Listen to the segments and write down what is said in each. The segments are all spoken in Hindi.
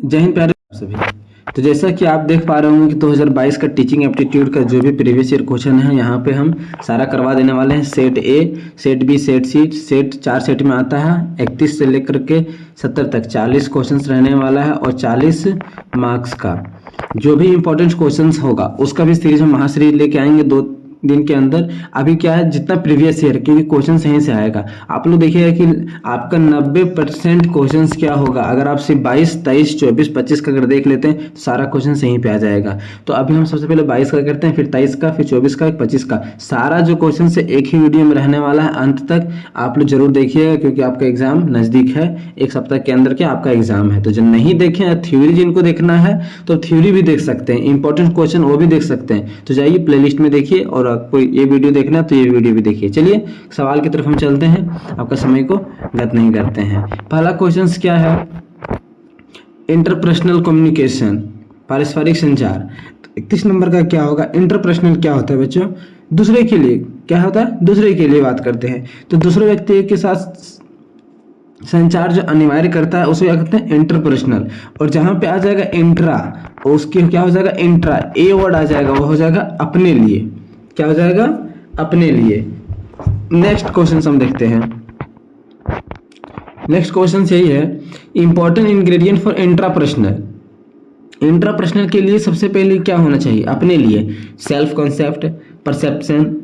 जय हिंद प्यारे सभी। तो जैसा कि आप देख पा रहे होंगे कि 2022 का टीचिंग एप्टीट्यूड का जो भी प्रीवियस ईयर क्वेश्चन है यहाँ पे हम सारा करवा देने वाले हैं। Set A, set B, set C, set 4 set में आता है। 31 से लेकर के 70 तक 40 क्वेश्चंस रहने वाला है और 40 मार्क्स का जो भी इंपॉर्टेंट क्वेश्चंस होगा उसका भी सीरीज हम महासीरीज लेके आएंगे 2 दिन के अंदर। अभी क्या है, जितना प्रीवियस ईयर क्योंकि क्वेश्चन सही से आएगा, आप लोग देखिएगा कि आपका 90% क्वेश्चन क्या होगा। अगर आप सिर्फ 22, 23, 24, 25 का अगर देख लेते हैं तो सारा क्वेश्चन सही पे आ जाएगा। तो अभी हम सबसे पहले 22 का करते हैं, फिर 23 का, फिर 24 का, 25 का। सारा जो क्वेश्चन से एक ही वीडियो में रहने वाला है। अंत तक आप लोग जरूर देखिएगा क्योंकि आपका एग्जाम नजदीक है। एक सप्ताह के अंदर के आपका एग्जाम है। तो जो नहीं देखे थ्योरी जिनको देखना है तो थ्योरी भी देख सकते हैं, इंपॉर्टेंट क्वेश्चन वो भी देख सकते हैं। तो जाइए प्लेलिस्ट में देखिए, और आपको ये वीडियो देखना है तो ये वीडियो भी देखिए। चलिए सवाल की तरफ हम चलते हैं, आपका समय को गत नहीं करते हैं। पहला क्वेश्चन क्या है, इंटरपर्सनल कम्युनिकेशन, पारस्परिक संचार। 31 नंबर का क्या होगा, इंटरपर्सनल क्या होता है बच्चों, दूसरे के लिए क्या होता है, दूसरे के लिए बात करते हैं। तो दूसरे व्यक्ति के साथ संचार जो अनिवार्य करता है उसे क्या कहते हैं, इंटरपर्सनल। और जहां पे आ जाएगा इंट्रा, उसके क्या हो जाएगा, इंट्रा ए वर्ड आ जाएगा, वो हो जाएगा अपने लिए। क्या हो जाएगा, अपने लिए। नेक्स्ट क्वेश्चन हम देखते हैं। नेक्स्ट क्वेश्चन यही है, important ingredient for intrapersonal. Intrapersonal के लिए सबसे पहले क्या होना चाहिए, अपने लिए self concept, perception,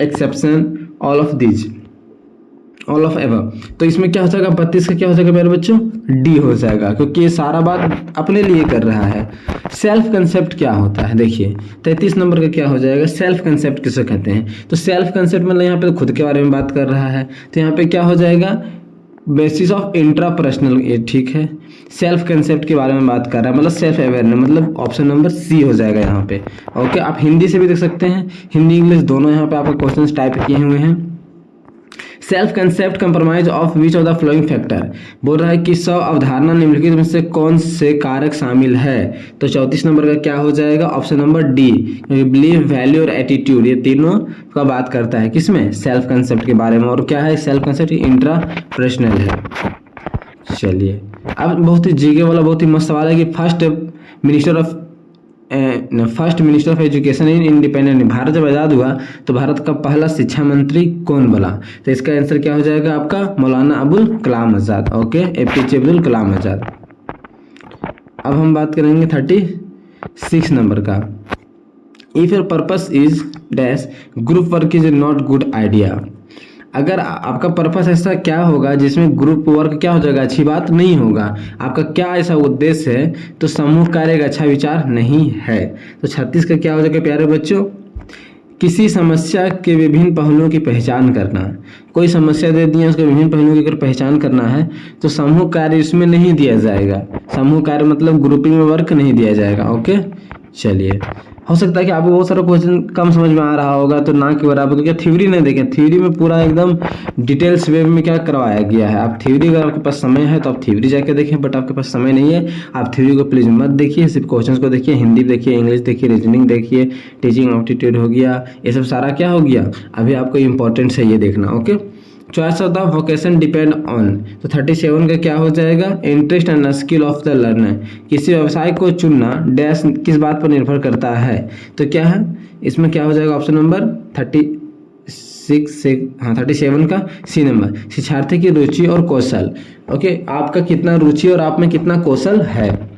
exception, all of these, all of ever. तो इसमें क्या हो जाएगा, 32 का क्या हो जाएगा मेरे बच्चों, डी हो जाएगा क्योंकि ये सारा बात अपने लिए कर रहा है। सेल्फ कंसेप्ट क्या होता है, देखिए 33 नंबर का क्या हो जाएगा, सेल्फ कंसेप्ट किसे कहते हैं। तो सेल्फ कंसेप्ट मतलब यहाँ पे खुद के बारे में बात कर रहा है। तो यहाँ पे क्या हो जाएगा, बेसिस ऑफ इंट्रापर्सनल, ये ठीक है। सेल्फ कंसेप्ट के बारे में बात कर रहा है मतलब सेल्फ अवेयरनेस, मतलब ऑप्शन नंबर सी हो जाएगा यहाँ पे। ओके, आप हिंदी से भी देख सकते हैं, हिंदी इंग्लिश दोनों यहाँ पे आपको क्वेश्चन टाइप किए हुए हैं। Self concept compromise of which of the flowing factor, बोल रहा है कि स्व अवधारणा निम्नलिखित में से कौन से कारक शामिल है। तो 34 नंबर का क्या हो जाएगा, option number D, believe, value और एटीट्यूड, ये तीनों का बात करता है किसमें, सेल्फ कंसेप्ट के बारे में। और क्या है सेल्फ कंसेप्ट, इंट्रापर्सनल है। चलिए अब बहुत ही जीके वाला बहुत ही मस्त सवाल है कि first minister of education in independent, Bharat जब आज़ाद हुआ तो भारत का पहला शिक्षा मंत्री कौन बना। तो इसका आंसर क्या हो जाएगा आपका, मौलाना अबुल कलाम आज़ाद। Okay, APJ Abdul Kalam Azad. अब हम बात करेंगे 36 नंबर का, if your purpose is dash, group work is not good idea. अगर आपका पर्पस ऐसा क्या होगा जिसमें ग्रुप वर्क क्या हो जाएगा, अच्छी बात नहीं होगा। आपका क्या ऐसा उद्देश्य है तो समूह कार्य एक अच्छा विचार नहीं है। तो 36 का क्या हो जाएगा प्यारे बच्चों, किसी समस्या के विभिन्न पहलुओं की पहचान करना। कोई समस्या दे दी है, उसके विभिन्न पहलुओं की अगर पहचान करना है तो समूह कार्य इसमें नहीं दिया जाएगा। समूह कार्य मतलब ग्रुपिंग में वर्क नहीं दिया जाएगा। ओके, चलिए हो सकता है कि आपको बहुत सारा क्वेश्चन कम समझ में आ रहा होगा तो ना के बराबर, तो क्या थ्योरी नहीं देखें, थ्योरी में पूरा एकदम डिटेल्स वे में क्या करवाया गया है। आप थ्योरी अगर आपके पास समय है तो आप थ्योरी जाके देखें, बट आपके पास समय नहीं है, आप थ्योरी को प्लीज मत देखिए, सिर्फ क्वेश्चन को देखिए। हिंदी देखिए, इंग्लिश देखिए, रीजनिंग देखिए, टीचिंग एप्टीट्यूड हो गया, ये सब सारा क्या हो गया, अभी आपको इंपॉर्टेंट है ये देखना। Okay, choice of the vocation depend on. तो 37 का क्या हो जाएगा, interest and skill of the learner. किसी व्यवसाय को चुनना डैश किस बात पर निर्भर करता है। तो क्या है इसमें क्या हो जाएगा, ऑप्शन नंबर 37 का सी नंबर, शिक्षार्थी की रुचि और कौशल। ओके, आपका कितना रुचि और आप में कितना कौशल है।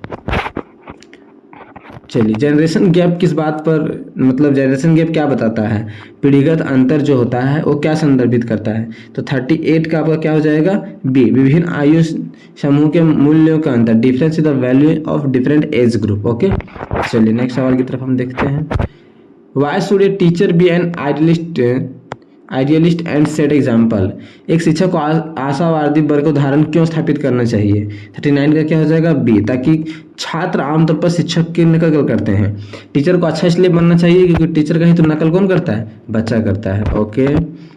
चलिए, जनरेशन गैप किस बात पर, मतलब जनरेशन गैप क्या बताता है, पीढ़ीगत अंतर जो होता है वो क्या संदर्भित करता है। तो 38 का आपका क्या हो जाएगा, बी, विभिन्न आयु समूह के मूल्यों का अंतर, difference in the value of different age group. Okay, चलिए नेक्स्ट सवाल की तरफ हम देखते हैं। Why should a teacher be an idealist and set example. एक शिक्षक को आशावादी वर्ग उदाहरण क्यों स्थापित करना चाहिए। 39 का क्या हो जाएगा, बी, ताकि छात्र आमतौर पर शिक्षक की नकल करते हैं। टीचर को अच्छा इसलिए बनना चाहिए क्योंकि टीचर का ही तो नकल कौन करता है, बच्चा करता है। ओके,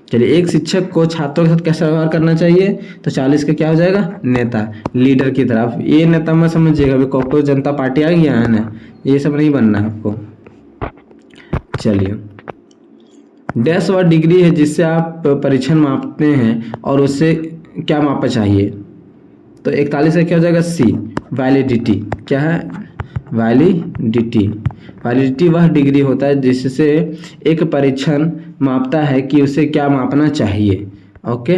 चलिए, एक शिक्षक को छात्रों के साथ कैसा व्यवहार करना चाहिए। तो 40 का क्या हो जाएगा, नेता, लीडर की तरफ। ये नेता मत समझिएगा, अभी कॉकरोच जनता पार्टी आ गया है ना, ये सब नहीं बनना है आपको। चलिए, डैश वह डिग्री है जिससे आप परीक्षण मापते हैं और उससे क्या मापा चाहिए। तो 41 का क्या हो जाएगा सी, वैलिडिटी। क्या है? वैलिडिटी। वैलिडिटी वह डिग्री होता है जिससे एक परीक्षण मापता है कि उसे क्या मापना चाहिए। ओके,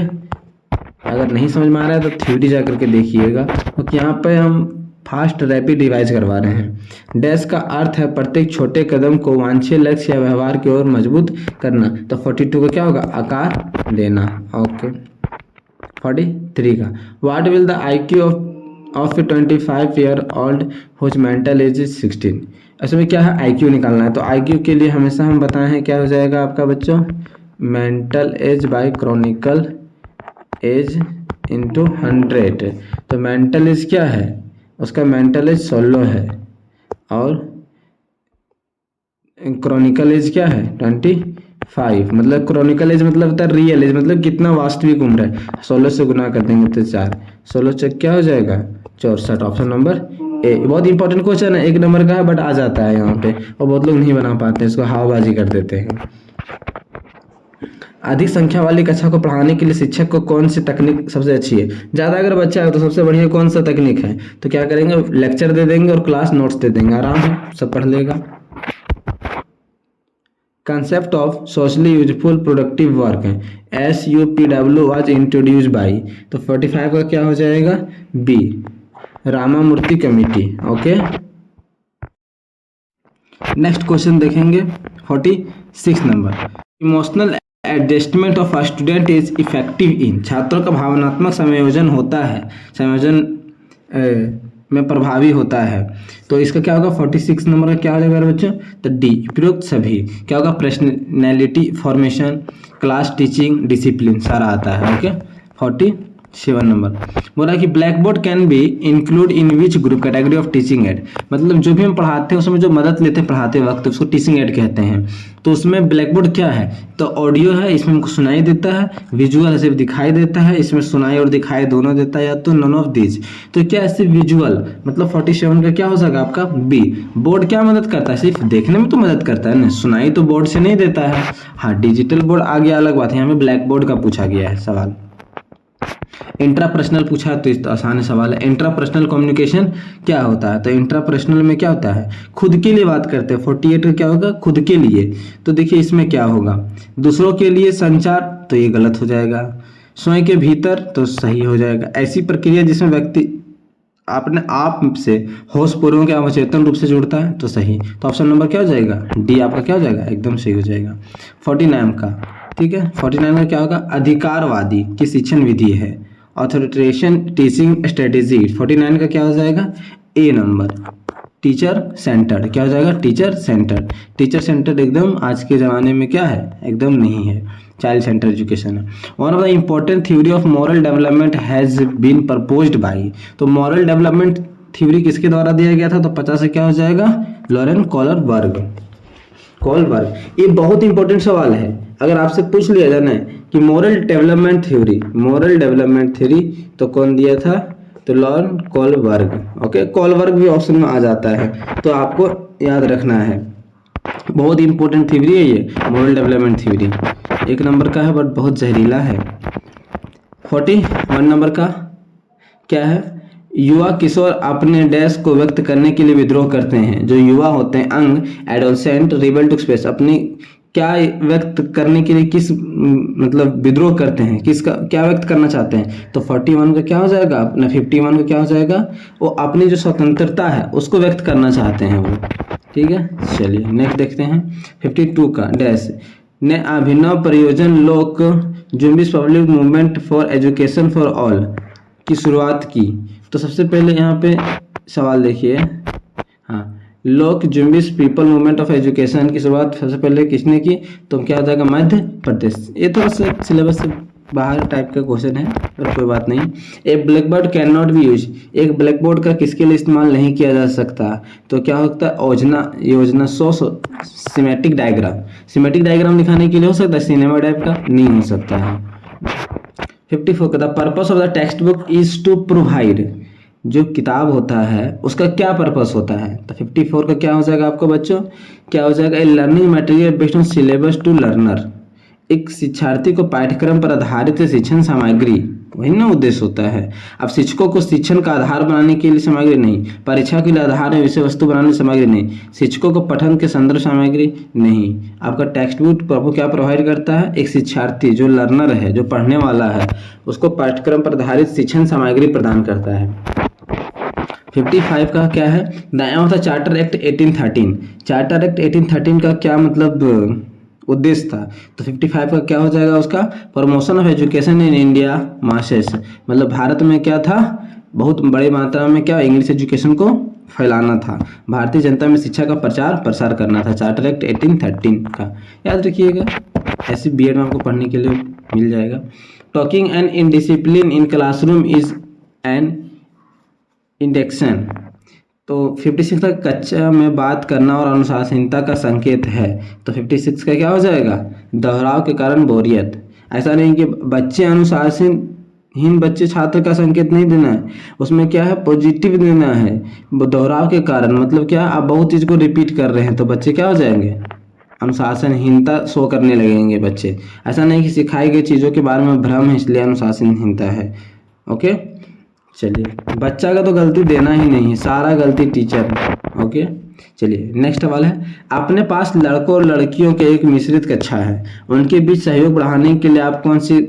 अगर नहीं समझ में आ रहा है तो थ्योरी जा करके देखिएगा, क्योंकि यहाँ पे हम फास्ट रैपिड रिवाइज करवा रहे हैं। डैश का अर्थ है प्रत्येक छोटे कदम को वांछित लक्ष्य या व्यवहार की ओर मजबूत करना। तो 42 का क्या होगा? आकार देना। ओके, 43 का what will the IQ of a 25 year old whose mental age is 16। इसमें क्या है? IQ निकालना है। तो IQ के लिए हमेशा हम बताए हैं क्या हो जाएगा आपका बच्चों? Mental age by chronicle age into 100। तो मेंटल एज क्या है? उसका मेंटल एज 16 है और क्रॉनिकल एज क्या है? 25। मतलब क्रॉनिकल एज मतलब होता है रियल एज, मतलब कितना वास्तविक उम्र है। 16 से गुना कर देंगे तो 4, 16 से क्या हो जाएगा? 64। Option number A. बहुत इंपॉर्टेंट क्वेश्चन है, 1 नंबर का है बट आ जाता है यहाँ पे, और बहुत लोग नहीं बना पाते हैं, इसको हवाबाजी कर देते हैं। अधिक संख्या वाली कक्षा को पढ़ाने के लिए शिक्षक को कौन सी तकनीक सबसे अच्छी है? ज़्यादा अगर बच्चा है तो सबसे बढ़िया कौन सा तकनीक है? तो क्या करेंगे? लेक्चर दे देंगे और क्लास नोट्स दे देंगे, आराम से सब पढ़ लेगा। Concept of socially useful productive work है, SUPW वाज इंट्रोड्यूस बाई। तो 45 का क्या हो जाएगा? B, Ramamurti committee. Okay, next question देखेंगे 46 नंबर। Emotional adjustment of student is effective in. छात्रों का भावनात्मक समायोजन होता है, संयोजन में प्रभावी होता है। तो इसका क्या होगा? 46 नंबर का क्या हो जाएगा बच्चों? तो डी, उपयुक्त सभी। क्या होगा? Personality formation, class teaching, discipline, सारा आता है। ओके, 47 नंबर बोला कि black board can be include in which group category of teaching add. मतलब जो भी हम पढ़ाते हैं उसमें जो मदद लेते हैं पढ़ाते वक्त उसको टीचिंग एड कहते हैं। तो उसमें ब्लैक बोर्ड क्या है? तो ऑडियो है, इसमें हमको सुनाई देता है, विजुअल है, सिर्फ दिखाई देता है, इसमें सुनाई और दिखाई दोनों देता है, या तो नॉन ऑफ दिस। तो क्या है? सिर्फ विजुअल। मतलब 47 का क्या हो जाएगा आपका? बी। बोर्ड क्या मदद करता है? सिर्फ देखने में तो मदद करता है ना, सुनाई तो बोर्ड से नहीं देता है। हाँ, डिजिटल बोर्ड आ गया अलग बात है, यहाँ पे ब्लैक बोर्ड का पूछा गया है सवाल। इंट्रापर्सनल पूछा है तो आसान सवाल है। इंट्रापर्सनल कम्युनिकेशन क्या होता है? तो इंट्रापर्सनल में क्या होता है? खुद के लिए बात करते हैं। 48 का क्या होगा? खुद के लिए। तो देखिए इसमें क्या होगा? दूसरों के लिए संचार, तो ये गलत हो जाएगा। स्वयं के भीतर, तो सही हो जाएगा। ऐसी प्रक्रिया जिसमें व्यक्ति अपने आप से होशपूर्वक या अवचेतन रूप से जुड़ता है, तो सही। तो ऑप्शन नंबर क्या हो जाएगा? डी आपका क्या हो जाएगा? एकदम सही हो जाएगा। 49 का, ठीक है, 49 का क्या होगा? अधिकारवादी की शिक्षण विधि है, ऑथोरिटेशन टीचिंग स्ट्रेटेजी। 49 का क्या हो जाएगा? ए नंबर, टीचर सेंटर्ड। क्या हो जाएगा? Teacher centred. टीचर सेंटर्ड एकदम आज के ज़माने में क्या है? एकदम नहीं है, चाइल्ड सेंटर एजुकेशन है। One of the important theory of moral development has been proposed by. तो मॉरल डेवलपमेंट थ्योरी किसके द्वारा दिया गया था? तो 50 से क्या हो जाएगा? Lawrence Kohlberg. ये बहुत इंपॉर्टेंट सवाल है। अगर आपसे पूछ लिया जाए ना कि मॉरल डेवलपमेंट थ्योरी तो कौन दिया था? तो लॉरेन कोलबर्ग। ओके, कोलबर्ग भी ऑप्शन में आ जाता है, तो आपको याद रखना है। बहुत इंपॉर्टेंट थ्योरी है ये मॉरल डेवलपमेंट थ्योरी। 1 नंबर का है बट बहुत जहरीला है। 41 नंबर का क्या है? युवा किशोर अपने डैश को व्यक्त करने के लिए विद्रोह करते हैं। जो युवा होते हैं अंग, एडोलसेंट रिबेल टू एक्सप्रेस, अपनी क्या व्यक्त करने के लिए किस मतलब विद्रोह करते हैं, किसका क्या व्यक्त करना चाहते हैं? तो 41 का क्या हो जाएगा? अपना 51 का क्या हो जाएगा? वो अपनी जो स्वतंत्रता है उसको व्यक्त करना चाहते हैं वो। ठीक है, चलिए नेक्स्ट देखते हैं 52 का। डैश ने अभिनव परियोजन Lok Jumbish public movement for education for all की शुरुआत की। तो सबसे पहले यहाँ पे सवाल देखिए, हाँ, लोक जुम्बिश पीपल मूवमेंट ऑफ एजुकेशन की शुरुआत सबसे पहले किसने की? तो क्या हो जाएगा? मध्य प्रदेश। ये थोड़ा सा सिलेबस से बाहर टाइप का क्वेश्चन है पर कोई बात नहीं। A black board can not be use. एक ब्लैक बोर्ड का किसके लिए इस्तेमाल नहीं किया जा सकता? तो क्या होता है? योजना सिमेटिक डायग्राम दिखाने के लिए हो सकता है, सिनेमा टाइप का नहीं हो सकता है। 54 का the purpose of the textbook is to provide. जो किताब होता है उसका क्या पर्पस होता है? तो 54 का क्या हो जाएगा आपको बच्चों? क्या हो जाएगा? A learning material based on syllabus to learner एक शिक्षार्थी को पाठ्यक्रम पर आधारित शिक्षण सामग्री, वही ना उद्देश्य होता है। अब शिक्षकों को शिक्षण का आधार बनाने के लिए सामग्री नहीं, परीक्षा के लिए आधार है विषय वस्तु बनाने सामग्री नहीं, शिक्षकों को पठन के संदर्भ सामग्री नहीं। आपका टेक्स्ट बुक आपको क्या प्रोवाइड करता है, एक शिक्षार्थी जो लर्नर है, जो पढ़ने वाला है, उसको पाठ्यक्रम पर आधारित शिक्षण सामग्री प्रदान करता है। 55 का क्या है, the aim of the Charter Act 1813। Charter Act 1813 का क्या मतलब उद्देश्य था, तो 55 का क्या हो जाएगा उसका, promotion of education in India masses, मतलब भारत में क्या था, बहुत बड़ी मात्रा में क्या इंग्लिश एजुकेशन को फैलाना था, भारतीय जनता में शिक्षा का प्रचार प्रसार करना था। चार्टर एक्ट 1813 का याद रखिएगा, ऐसे बीएड में आपको पढ़ने के लिए मिल जाएगा। Talking and indiscipline in classroom is an induction, तो 56 का कच्चा में बात करना और अनुशासनहीनता का संकेत है, तो 56 का क्या हो जाएगा, दोहराव के कारण बोरियत। ऐसा नहीं कि बच्चे अनुशासनहीन बच्चे छात्र का संकेत नहीं देना है, उसमें क्या है पॉजिटिव देना है। दोहराव के कारण मतलब क्या, आप बहुत चीज़ को रिपीट कर रहे हैं तो बच्चे क्या हो जाएंगे, अनुशासनहीनता शो करने लगेंगे बच्चे। ऐसा नहीं कि सिखाई गई चीज़ों के बारे में भ्रम है इसलिए अनुशासनहीनता है। ओके, चलिए बच्चा का तो गलती देना ही नहीं है, सारा गलती टीचर है। ओके, चलिए नेक्स्ट सवाल है, अपने पास लड़कों और लड़कियों के एक मिश्रित कक्षा है, उनके बीच सहयोग बढ़ाने के लिए आप कौन सी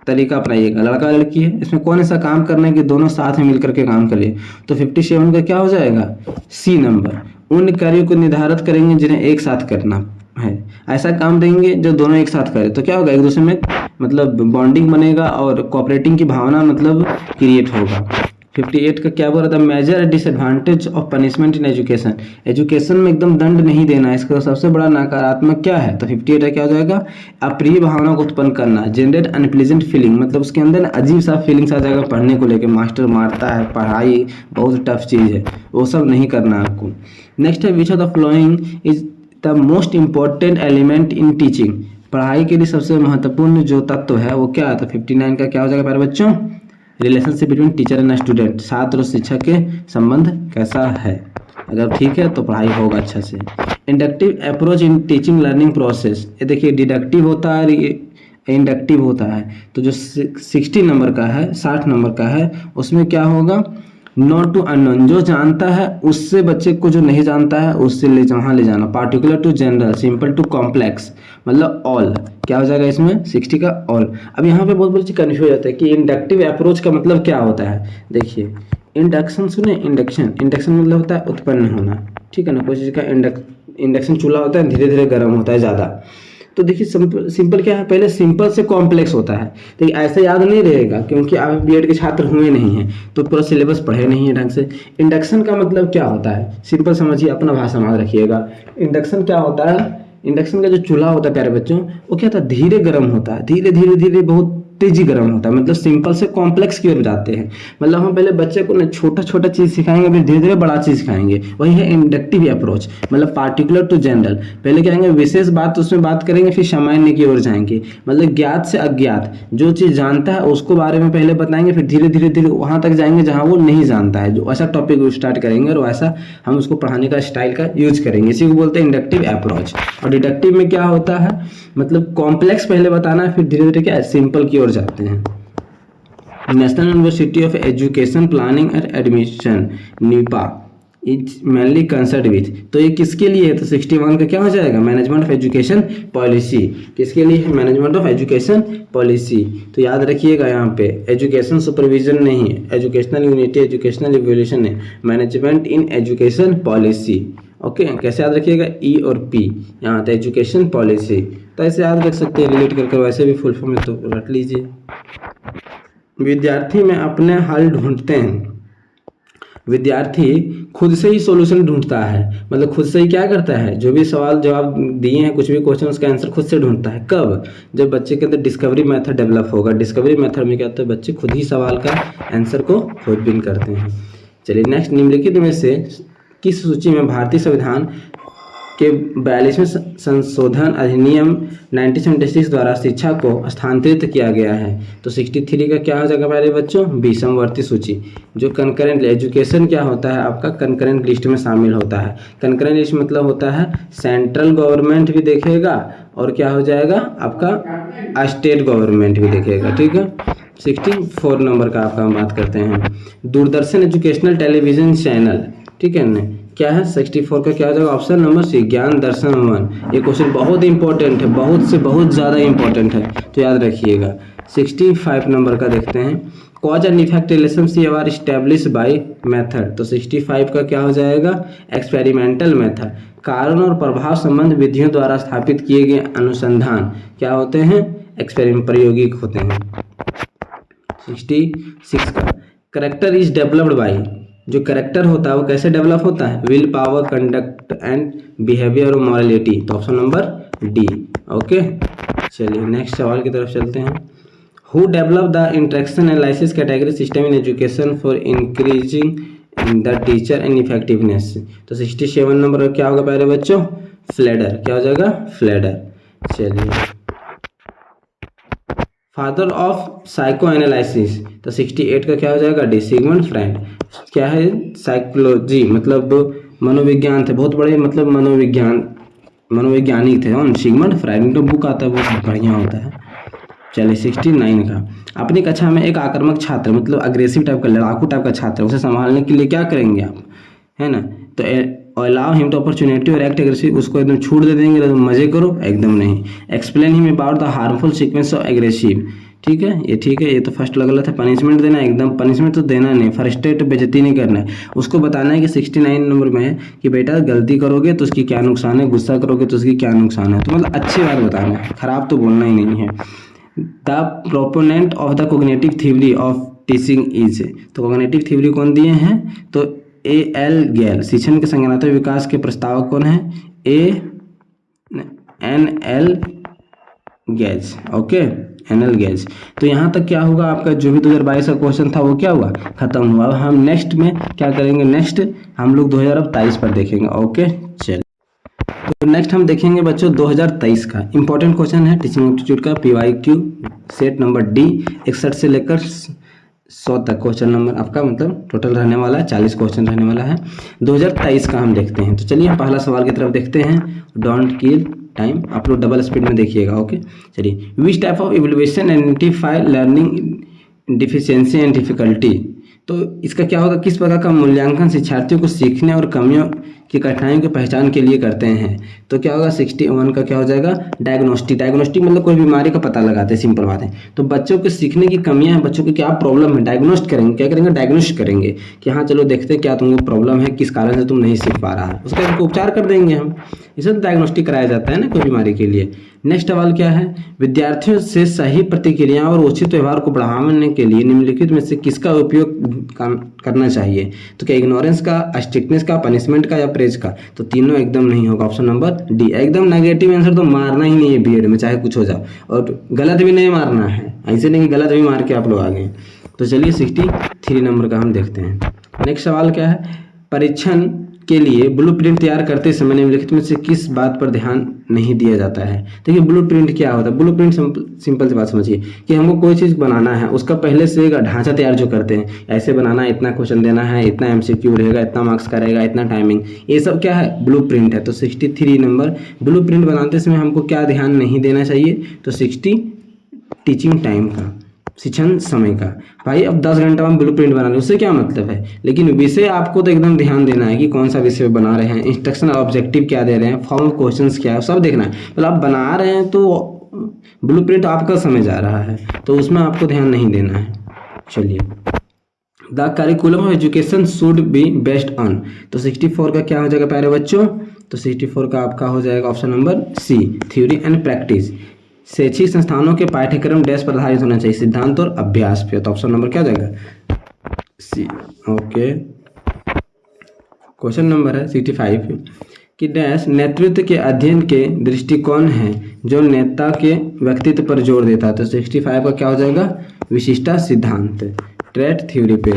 तरीका अपनाइएगा। लड़का लड़की है, इसमें कौन ऐसा काम करना है कि दोनों साथ में मिलकर के काम करें, तो 57 का क्या हो जाएगा, सी नंबर। उन कार्यों को निर्धारित करेंगे जिन्हें एक साथ करना है, ऐसा काम देंगे जो दोनों एक साथ करें, तो क्या होगा, एक दूसरे में मतलब बॉन्डिंग बनेगा और कोऑपरेटिंग की भावना मतलब क्रिएट होगा। 58 का क्या बोल रहा था, major disadvantage of punishment in education, education में एकदम दंड नहीं देना, इसका सबसे बड़ा नकारात्मक क्या है, तो 58 का क्या हो जाएगा, अप्रिय भावना को उत्पन्न करना, जनरेट अनप्लीजेंट फीलिंग, मतलब उसके अंदर अजीब सा फीलिंग्स आ जाएगा पढ़ने को लेकर, मास्टर मारता है, पढ़ाई बहुत टफ चीज़ है, वो सब नहीं करना आपको। नेक्स्ट है, which of the following is the most important element in teaching, पढ़ाई के लिए सबसे महत्वपूर्ण जो तत्व है वो क्या है, तो 59 का क्या हो जाएगा प्यारे बच्चों, relationship between teacher and student, छात्र और शिक्षक के संबंध कैसा है, अगर ठीक है तो पढ़ाई होगा अच्छा से। Inductive approach in teaching learning process, ये देखिए डिडक्टिव होता है, ये इंडक्टिव होता है, तो जो 60 नंबर का है, 60 नंबर का है, उसमें क्या होगा, नॉट टू अननोन, जो जानता है उससे बच्चे को जो नहीं जानता है उससे वहाँ ले जाना, particular to general, simple to complex, मतलब ऑल, क्या हो जाएगा इसमें 60 का ऑल। अब यहाँ पे बहुत बड़ी चीज कन्फ्यूज होता है कि इंडक्टिव अप्रोच का मतलब क्या होता है। देखिए इंडक्शन सुने, इंडक्शन मतलब होता है उत्पन्न होना, ठीक है ना, कोई चीज़ का इंडक्शन चूल्हा होता है धीरे धीरे गर्म होता है ज़्यादा, तो देखिए सिंपल क्या है, पहले सिंपल से कॉम्प्लेक्स होता है, तो ऐसे याद नहीं रहेगा क्योंकि आप बीएड के छात्र हुए नहीं हैं तो पूरा सिलेबस पढ़े नहीं है ढंग से। इंडक्शन का मतलब क्या होता है, सिंपल समझिए, अपना भाषा में रखिएगा। इंडक्शन क्या होता है, इंडक्शन का जो चूल्हा होता है प्यारे बच्चों, वो क्या होता है, धीरे गर्म होता है, धीरे धीरे धीरे बहुत तेजी गर्म होता है, मतलब सिंपल से कॉम्प्लेक्स की ओर जाते हैं। मतलब हम पहले बच्चे को ना छोटा छोटा चीज सिखाएंगे, फिर धीरे धीरे बड़ा चीज सिखाएंगे, वही है इंडक्टिव अप्रोच, मतलब पार्टिकुलर टू जनरल, पहले क्या करेंगे विशेष बात उसमें बात करेंगे, फिर सामान्य की ओर जाएंगे, मतलब ज्ञात से अज्ञात, जो चीज जानता है उसको बारे में पहले बताएंगे, फिर धीरे धीरे धीरे वहां तक जाएंगे जहां वो नहीं जानता है, जो ऐसा टॉपिक स्टार्ट करेंगे और वैसा हम उसको पढ़ाने का स्टाइल का यूज करेंगे, इसी को बोलते हैं इंडक्टिव अप्रोच। और डिडक्टिव में क्या होता है, मतलब कॉम्प्लेक्स पहले बताना है, फिर धीरे धीरे क्या सिंपल की ओर जाते हैं। National university of education planning and admission Nipah is mainly concern with, तो ये किसके लिए है, तो 61 का क्या हो जाएगा, मैनेजमेंट ऑफ एजुकेशन पॉलिसी, किसके लिए है, मैनेजमेंट ऑफ एजुकेशन पॉलिसी। तो याद रखिएगा यहाँ पे एजुकेशन सुपरविजन नहीं है, एजुकेशनल यूनिटी एजुकेशनल इवोल्यूशन है, management in education policy. Okay, कैसे याद रखिएगा, ई और पी यहाँ तो एजुकेशन पॉलिसी, तो ऐसे याद रख सकते हैं रिलेट करके, वैसे भी फुल फॉर्म में तो रट लीजिए। विद्यार्थी में अपने हल ढूंढते हैं, विद्यार्थी खुद से ही सॉल्यूशन ढूंढता है, मतलब खुद से ही क्या करता है, जो भी सवाल जवाब दिए हैं, कुछ भी क्वेश्चन, उसका आंसर खुद से ढूंढता है। कब, जब बच्चे के अंदर डिस्कवरी मेथड डेवलप होगा। डिस्कवरी मेथड में क्या होता है, बच्चे खुद ही सवाल का आंसर को खोजबीन करते हैं। चलिए नेक्स्ट, निम्नलिखित में से किस सूची में भारतीय संविधान के 42वें संशोधन अधिनियम 1976 द्वारा शिक्षा को स्थानांतरित किया गया है। तो 63 का क्या हो जाएगा पहले बच्चों, बी समवर्ती सूची। जो कंकरेंट एजुकेशन क्या होता है आपका, कंकरेंट लिस्ट में शामिल होता है। कंकरेंट लिस्ट मतलब होता है सेंट्रल गवर्नमेंट भी देखेगा और क्या हो जाएगा आपका स्टेट गवर्नमेंट भी देखेगा, ठीक है। 64 नंबर का आपका हम बात करते हैं, दूरदर्शन एजुकेशनल टेलीविजन चैनल, ठीक है ना, क्या है 64 का क्या हो जाएगा, ऑप्शन नंबर सी ज्ञान दर्शन 1। ये क्वेश्चन बहुत इंपॉर्टेंट है, बहुत से बहुत ज़्यादा इंपॉर्टेंट है, तो याद रखिएगा। 65 नंबर का देखते हैं, cause and effect relationship are establish by method. तो 65 का क्या हो जाएगा, एक्सपेरिमेंटल मेथड। कारण और प्रभाव संबंध विधियों द्वारा स्थापित किए गए अनुसंधान क्या होते हैं, एक्सपेरिमेंट प्रायोगिक होते हैं। 66 का करेक्टर इज डेवलप्ड बाय, जो करेक्टर होता है वो कैसे डेवलप होता है, will power, conduct and behaviour और मॉरलिटी। तो ऑप्शन नंबर डी, ओके। चलिए नेक्स्ट सवाल की तरफ चलते हैं, who develop the interaction analysis category system in education for increasing the teacher and effectiveness. तो 67 नंबर क्या होगा पहले बच्चों, फ्लेडर, क्या हो जाएगा, फ्लेडर। चलिए फादर ऑफ साइको एनालिसिस, तो 68 का क्या हो जाएगा, डी सिगमंड फ्रायड। क्या है, साइकोलॉजी मतलब मनोविज्ञान थे, बहुत बड़े मतलब मनोवैज्ञानिक थे और सिगमंड फ्रायड, तो बुक आता है बहुत बढ़िया होता है। चलिए 69 का, अपनी कक्षा में एक आक्रामक छात्र मतलब अग्रेसिव टाइप का, लड़ाकू टाइप का छात्र, उसे संभालने के लिए क्या करेंगे आप, है ना। तो अलाउ हिम टू अपॉर्चुनिटी और एक्ट एग्रेसिव, उसको एकदम छूट दे देंगे तो मजे करो, एकदम नहीं। Explain him about the harmful sequence of aggressive, ठीक है, ये तो फर्स्ट लग रहा था। पनिशमेंट देना, एकदम पनिशमेंट तो देना नहीं, फर्स्ट्रेट बेइज्जती नहीं करना है, उसको बताना है कि 69 नंबर में है कि बेटा गलती करोगे तो उसकी क्या नुकसान है, गुस्सा करोगे तो उसकी क्या नुकसान है, तो मतलब अच्छी बात बताना है, खराब तो बोलना ही नहीं है। The proponent of the cognitive theory of teaching is, तो कोग्निटिव थ्योरी कौन दिए हैं, तो A.L. गैल, शिक्षण के संज्ञानात्मक विकास के प्रस्तावक कौन है, N.L. Gage, okay, N.L. Gage. तो यहाँ तक क्या होगा आपका, जो भी 2022 का क्वेश्चन था वो क्या हुआ, खत्म हुआ। अब हम नेक्स्ट में क्या करेंगे, नेक्स्ट हम लोग 2023 पर देखेंगे, ओके। चलिए तो नेक्स्ट हम देखेंगे बच्चों 2023 का इंपॉर्टेंट क्वेश्चन है टीचिंग एप्टीट्यूड का, PYQ सेट नंबर D 61 से लेकर 100 तक क्वेश्चन नंबर आपका मतलब टोटल रहने वाला है, 40 क्वेश्चन रहने वाला है 2023 का हम देखते हैं। तो चलिए पहला सवाल की तरफ देखते हैं, डोंट किल टाइम, आप लोग डबल स्पीड में देखिएगा, ओके। चलिए, which type of evaluation identify learning deficiency and difficulty. तो इसका क्या होगा, किस प्रकार का मूल्यांकन शिक्षार्थियों को सीखने और कमियों की कठिनाइयों की पहचान के लिए करते हैं। तो क्या होगा 61 का क्या हो जाएगा, डायग्नोस्टिक मतलब कोई बीमारी का पता लगाते हैं, सिंपल बात है। तो बच्चों के सीखने की कमियां हैं, बच्चों की क्या प्रॉब्लम है, डायग्नोस्ट करेंगे, क्या करेंगे, डायग्नोस्ट करेंगे कि हाँ चलो देखते हैं क्या तुमको प्रॉब्लम है, किस कारण से तुम नहीं सीख पा रहा है, उसका हमको उपचार कर देंगे हम, इसे तो डायग्नोस्टिक कराया जाता है ना कोई बीमारी के लिए। नेक्स्ट सवाल क्या है, विद्यार्थियों से सही प्रतिक्रिया और उचित व्यवहार को बढ़ाने के लिए निम्नलिखित में से किसका उपयोग करना चाहिए। तो क्या इग्नोरेंस का, स्ट्रिक्टनेस का, पनिशमेंट का या प्रेज का। तो तीनों एकदम नहीं होगा, ऑप्शन नंबर डी, एकदम नेगेटिव आंसर तो मारना ही नहीं है बीएड में, चाहे कुछ हो जाओ, और गलत भी नहीं मारना है, ऐसे नहीं गलत भी मार के आप लोग आ गए। तो चलिए 63 नंबर का हम देखते हैं। नेक्स्ट सवाल क्या है, परीक्षण के लिए ब्लूप्रिंट तैयार करते समय निम्नलिखित में से किस बात पर ध्यान नहीं दिया जाता है। देखिए ब्लूप्रिंट क्या होता है, ब्लूप्रिंट सिंपल सी बात समझिए कि हमको कोई चीज़ बनाना है, उसका पहले से एक ढांचा तैयार जो करते हैं, ऐसे बनाना है, इतना क्वेश्चन देना है, इतना MCQ रहेगा, इतना मार्क्स का रहेगा, इतना टाइमिंग, ये सब क्या है, ब्लूप्रिंट है। तो 63 नंबर, ब्लूप्रिंट बनाते समय हमको क्या ध्यान नहीं देना चाहिए, तो 60 टीचिंग टाइम का, शिक्षण समय का। भाई अब 10 घंटा में ब्लूप्रिंट बना रहे उससे क्या मतलब है, लेकिन विषय आपको तो एकदम ध्यान देना है कि कौन सा विषय बना रहे हैं, इंस्ट्रक्शनल ऑब्जेक्टिव क्या दे रहे हैं, फॉर्म क्वेश्चंस क्या है, सब देखना है। मतलब आप बना रहे हैं तो ब्लूप्रिंट आपका समय जा रहा है, तो उसमें आपको ध्यान नहीं देना है। चलिए, the curriculum of education should be based on, तो 64 का क्या हो जाएगा प्यारे बच्चों, तो 64 का आपका हो जाएगा option number C, theory and practice. शैक्षिक संस्थानों के पाठ्यक्रम डैश पर आधारित होना चाहिए, सिद्धांत और अभ्यास पे। तो ऑप्शन नंबर क्या हो जाएगा, सी, ओके। क्वेश्चन नंबर है 65 कि डैश नेतृत्व के अध्ययन के दृष्टिकोण है जो नेता के व्यक्तित्व पर जोर देता है। तो 65 का क्या हो जाएगा, विशिष्टता सिद्धांत, ट्रेट थ्योरी पे,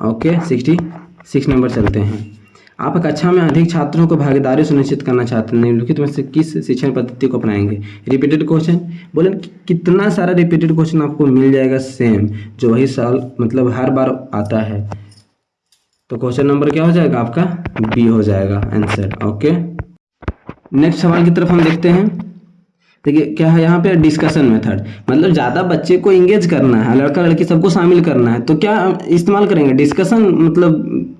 ओके। 66 नंबर चलते हैं, आप कक्षा में अधिक छात्रों को भागीदारी सुनिश्चित करना चाहते हैं, निम्नलिखित में से किस शिक्षण पद्धति को अपनाएंगे? रिपीटेड क्वेश्चन, बोले कितना सारा रिपीटेड क्वेश्चन आपको मिल जाएगा सेम, जो वही साल मतलब हर बार आता है। तो क्वेश्चन नंबर क्या हो जाएगा आपका? बी हो जाएगा आंसर। ओके, नेक्स्ट सवाल की तरफ हम देखते हैं। देखिए क्या है यहाँ पे, डिस्कशन मेथड, मतलब ज़्यादा बच्चे को इंगेज करना है, लड़का लड़की सबको शामिल करना है, तो क्या इस्तेमाल करेंगे? डिस्कशन मतलब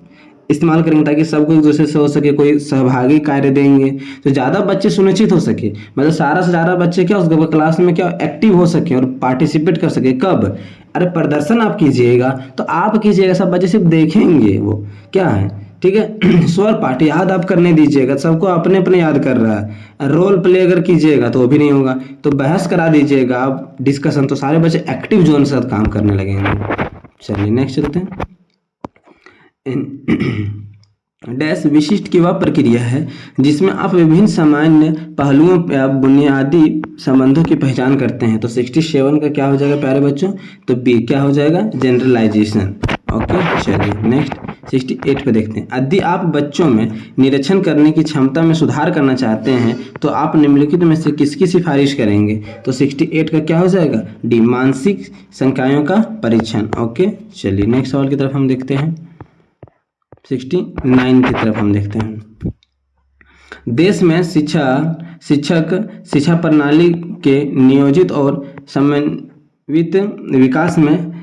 इस्तेमाल करेंगे ताकि सबको एक दूसरे से हो सके, कोई सहभागी कार्य देंगे तो ज़्यादा बच्चे सुनिश्चित हो सके, मतलब सारा से ज़्यादा बच्चे क्या उसके क्लास में क्या एक्टिव हो सके और पार्टिसिपेट कर सके। कब? अरे प्रदर्शन आप कीजिएगा तो आप कीजिएगा, सब बच्चे सिर्फ देखेंगे, वो क्या है, ठीक है। स्वर पाठ याद आप करने दीजिएगा, सबको अपने अपने याद कर रहा है। रोल प्ले अगर कीजिएगा तो वो भी नहीं होगा, तो बहस करा दीजिएगा आप, डिस्कशन, तो सारे बच्चे एक्टिव जोन के साथ काम करने लगेंगे। चलिए नेक्स्ट चलते हैं। डैश विशिष्ट की वह प्रक्रिया है जिसमें आप विभिन्न सामान्य पहलुओं या बुनियादी संबंधों की पहचान करते हैं। तो 67 का क्या हो जाएगा प्यारे बच्चों? तो बी क्या हो जाएगा? जनरलाइजेशन। ओके चलिए नेक्स्ट 68 पे देखते हैं। यदि आप बच्चों में निरीक्षण करने की क्षमता में सुधार करना चाहते हैं तो आप निम्नलिखित में से किसकी सिफारिश करेंगे? तो 68 का क्या हो जाएगा? डी, मानसिक संकायों का परीक्षण। ओके चलिए नेक्स्ट सवाल की तरफ हम देखते हैं। 69 की तरफ हम देखते हैं। देश में शिक्षा प्रणाली के नियोजित और समन्वित विकास में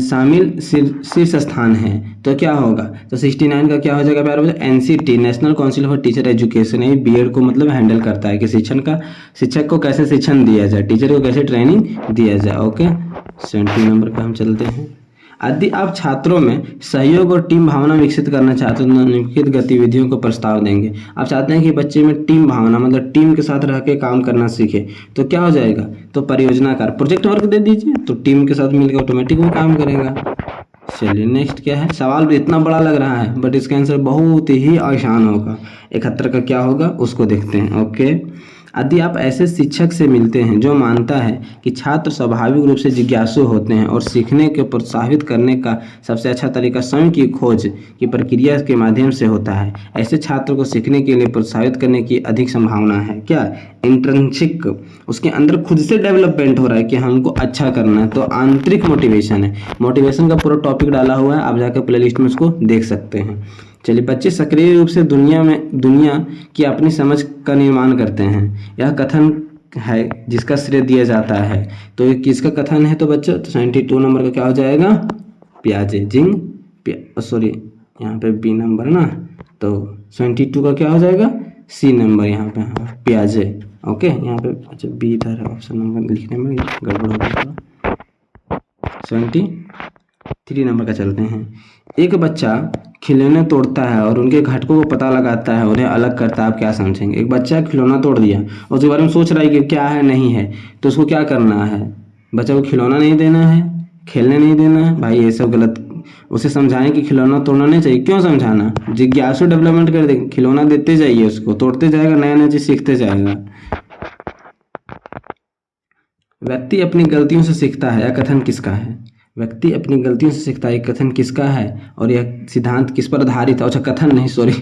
शामिल शीर्ष स्थान है, तो क्या होगा? तो 69 का क्या हो जाएगा प्यारे बच्चों? NCT, national council for teacher education, ये बीएड को मतलब हैंडल करता है कि शिक्षक को कैसे शिक्षण दिया जाए, टीचर को कैसे ट्रेनिंग दिया जाए। ओके 70 नंबर का हम चलते हैं। यदि आप छात्रों में सहयोग और टीम भावना विकसित करना चाहते हैं तो निम्नलिखित गतिविधियों को प्रस्ताव देंगे। आप चाहते हैं कि बच्चे में टीम भावना मतलब टीम के साथ रह के काम करना सीखे, तो क्या हो जाएगा? तो परियोजना कार्य, प्रोजेक्ट वर्क दे दीजिए, तो टीम के साथ मिलकर ऑटोमेटिक वो काम करेगा। चलिए नेक्स्ट क्या है? सवाल भी इतना बड़ा लग रहा है बट इसका आंसर बहुत ही आसान होगा। 71 का क्या होगा उसको देखते हैं। ओके, यदि आप ऐसे शिक्षक से मिलते हैं जो मानता है कि छात्र स्वाभाविक रूप से जिज्ञासु होते हैं और सीखने को प्रोत्साहित करने का सबसे अच्छा तरीका स्वयं की खोज की प्रक्रिया के माध्यम से होता है, ऐसे छात्र को सीखने के लिए प्रोत्साहित करने की अधिक संभावना है। क्या? इंट्रिंसिक, उसके अंदर खुद से डेवलपमेंट हो रहा है कि हमको अच्छा करना है, तो आंतरिक मोटिवेशन है। मोटिवेशन का पूरा टॉपिक डाला हुआ है, आप जाकर प्ले लिस्ट में उसको देख सकते हैं। चलिए, बच्चे सक्रिय रूप से दुनिया की अपनी समझ का निर्माण करते हैं, यह कथन है जिसका श्रेय दिया जाता है। तो ये किसका कथन है? तो बच्चों 72 नंबर का क्या हो जाएगा? पियाजे, सॉरी यहाँ पे बी नंबर ना, तो 72 का क्या हो जाएगा? सी नंबर यहाँ पे, हाँ पियाजे। ओके, यहाँ पे अच्छा बी इधर ऑप्शन नंबर लिखने में गड़बड़ हो गया। 73 नंबर का चलते हैं। एक बच्चा खिलौने तोड़ता है और उनके घटकों को पता लगाता है, उन्हें अलग करता है, आप क्या समझेंगे? एक बच्चा खिलौना तोड़ दिया और उसके बारे में सोच रहा है कि क्या है नहीं है, तो उसको क्या करना है? बच्चा को खिलौना नहीं देना है, खेलने नहीं देना है, भाई ये सब गलत। उसे समझाएं कि खिलौना तोड़ना नहीं चाहिए। क्यों समझाना? जिज्ञासु डेवलपमेंट कर देंगे, खिलौना देते जाइए, उसको तोड़ते जाएगा, नया नया चीज सीखते जाएगा। व्यक्ति अपनी गलतियों से सीखता है, यह कथन किसका है? व्यक्ति अपनी गलतियों से सीखता है, एक कथन किसका है और यह सिद्धांत किस पर आधारित है? अच्छा कथन नहीं, सॉरी,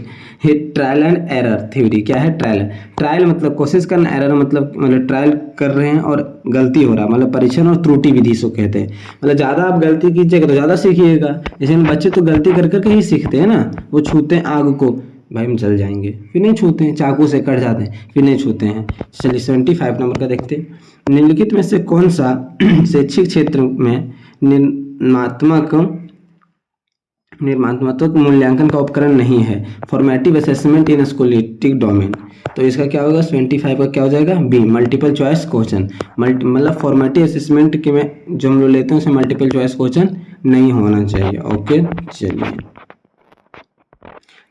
ये ट्रायल एंड एरर थ्योरी। क्या है ट्रायल मतलब कोशिश करना, एरर मतलब ट्रायल कर रहे हैं और गलती हो रहा है, मतलब परीक्षण और त्रुटि विधि से कहते हैं। मतलब ज़्यादा आप गलती कीजिएगा तो ज़्यादा सीखिएगा। जैसे बच्चे तो गलती कर करके ही सीखते हैं ना, वो छूते हैं आग को, भाई हम जल जाएंगे, फिर नहीं छूते हैं, चाकू से कट जाते हैं, फिर नहीं छूते हैं। चलिए 75 नंबर का देखते हैं। निम्नलिखित में से कौन सा शैक्षिक क्षेत्र में निर्माणात्मक मूल्यांकन का उपकरण नहीं है? Formative assessment in scholastic domain. तो इसका क्या होगा? 75 का क्या हो जाएगा? B, multiple choice question. मतलब फॉर्मेटिव असेसमेंट के में जो हम लोग लेते हैं उसमें मल्टीपल चॉइस क्वेश्चन नहीं होना चाहिए। ओके चलिए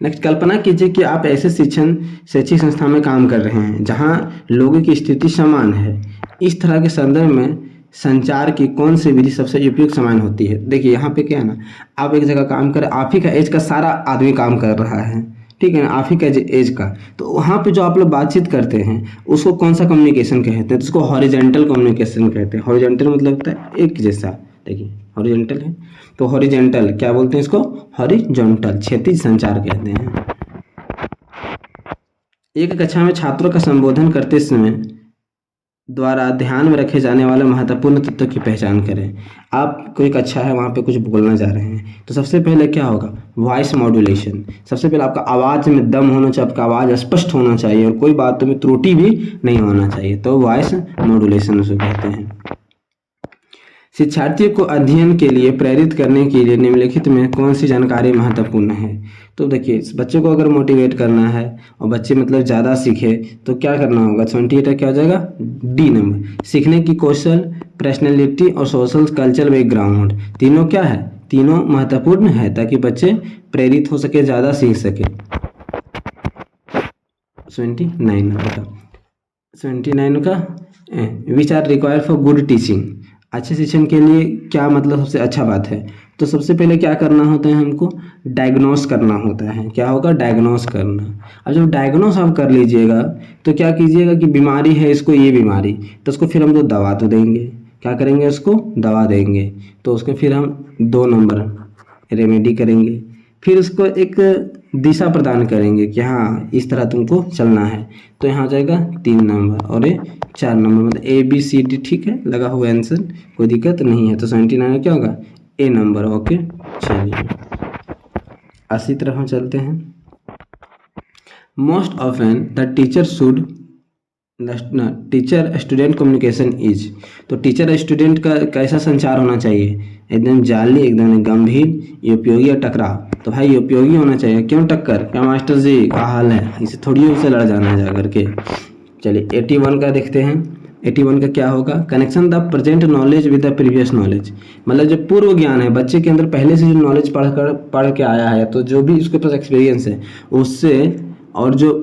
नेक्स्ट, कल्पना कीजिए कि आप ऐसे शैक्षिक संस्था में काम कर रहे हैं जहां लोगों की स्थिति समान है। इस तरह के संदर्भ में संचार की कौन सी विधि सबसे उपयुक्त समान होती है? देखिए यहाँ पे क्या है ना, आप एक जगह काम कर, आप ही का एज का सारा आदमी काम कर रहा है, ठीक है ना, आप ही का एज का, तो वहाँ पे जो आप लोग बातचीत करते हैं उसको कौन सा कम्युनिकेशन कहते हैं? तो उसको हॉरिजॉन्टल कम्युनिकेशन कहते हैं। हॉरिजॉन्टल मतलब होता है एक जैसा, देखिए हॉरिजॉन्टल है तो हॉरिजॉन्टल क्या बोलते हैं इसको? हॉरिजॉन्टल क्षैतिज संचार कहते हैं। एक कक्षा में छात्रों का संबोधन करते समय द्वारा ध्यान में रखे जाने वाले महत्वपूर्ण तत्वों की पहचान करें। आप कोई कक्षा है, वहाँ पे कुछ बोलना चाह रहे हैं, तो सबसे पहले क्या होगा, वॉइस मॉड्यूलेशन। सबसे पहले आपका आवाज़ में दम होना चाहिए, आपका आवाज़ स्पष्ट होना चाहिए और कोई बातों में त्रुटि भी नहीं होना चाहिए, तो वॉइस मॉड्यूलेशन उसे कहते हैं। शिक्षार्थियों को अध्ययन के लिए प्रेरित करने के लिए निम्नलिखित में कौन सी जानकारी महत्वपूर्ण है। तो देखिए, बच्चे को अगर मोटिवेट करना है और बच्चे मतलब ज़्यादा सीखे तो क्या करना होगा, 28 क्या हो जाएगा, डी नंबर। सीखने की कौशल, पर्सनैलिटी और सोशल कल्चर बैकग्राउंड, तीनों क्या है, तीनों महत्वपूर्ण है ताकि बच्चे प्रेरित हो सके, ज़्यादा सीख सके। 79 का which are required for good teaching. अच्छे शिक्षण के लिए क्या मतलब सबसे अच्छा बात है, तो सबसे पहले क्या करना होता है, हमको डायग्नोस करना होता है। क्या होगा, डायग्नोस करना। अब जब डायग्नोस आप कर लीजिएगा तो क्या कीजिएगा कि बीमारी है इसको, ये बीमारी, तो उसको फिर हम तो दवा तो देंगे, क्या करेंगे, उसको दवा देंगे, तो उसके फिर हम 2 नंबर रेमेडी करेंगे, फिर उसको एक दिशा प्रदान करेंगे कि हाँ इस तरह तुमको चलना है, तो यहाँ जाएगा 3 नंबर और ये 4 नंबर, मतलब ABCD ठीक है, लगा हुआ आंसर, कोई दिक्कत नहीं है। तो 79 में क्या होगा, A नंबर। ओके, चलिए इसी तरह हम चलते हैं। Most often the teacher should teacher student communication is, तो टीचर स्टूडेंट का कैसा संचार होना चाहिए, एकदम जाली, एकदम गंभीर, उपयोगी या टकराव। तो भाई उपयोगी होना चाहिए, क्यों टक्कर, क्या मास्टर जी क्या हाल है, इसे थोड़ी उससे लड़ जाना है जा करके। चलिए 81 का देखते हैं। 81 का क्या होगा, connection the present knowledge with the previous knowledge, मतलब जो पूर्व ज्ञान है बच्चे के अंदर पहले से जो नॉलेज पढ़ के आया है, तो जो भी उसके पास एक्सपीरियंस है उससे, और जो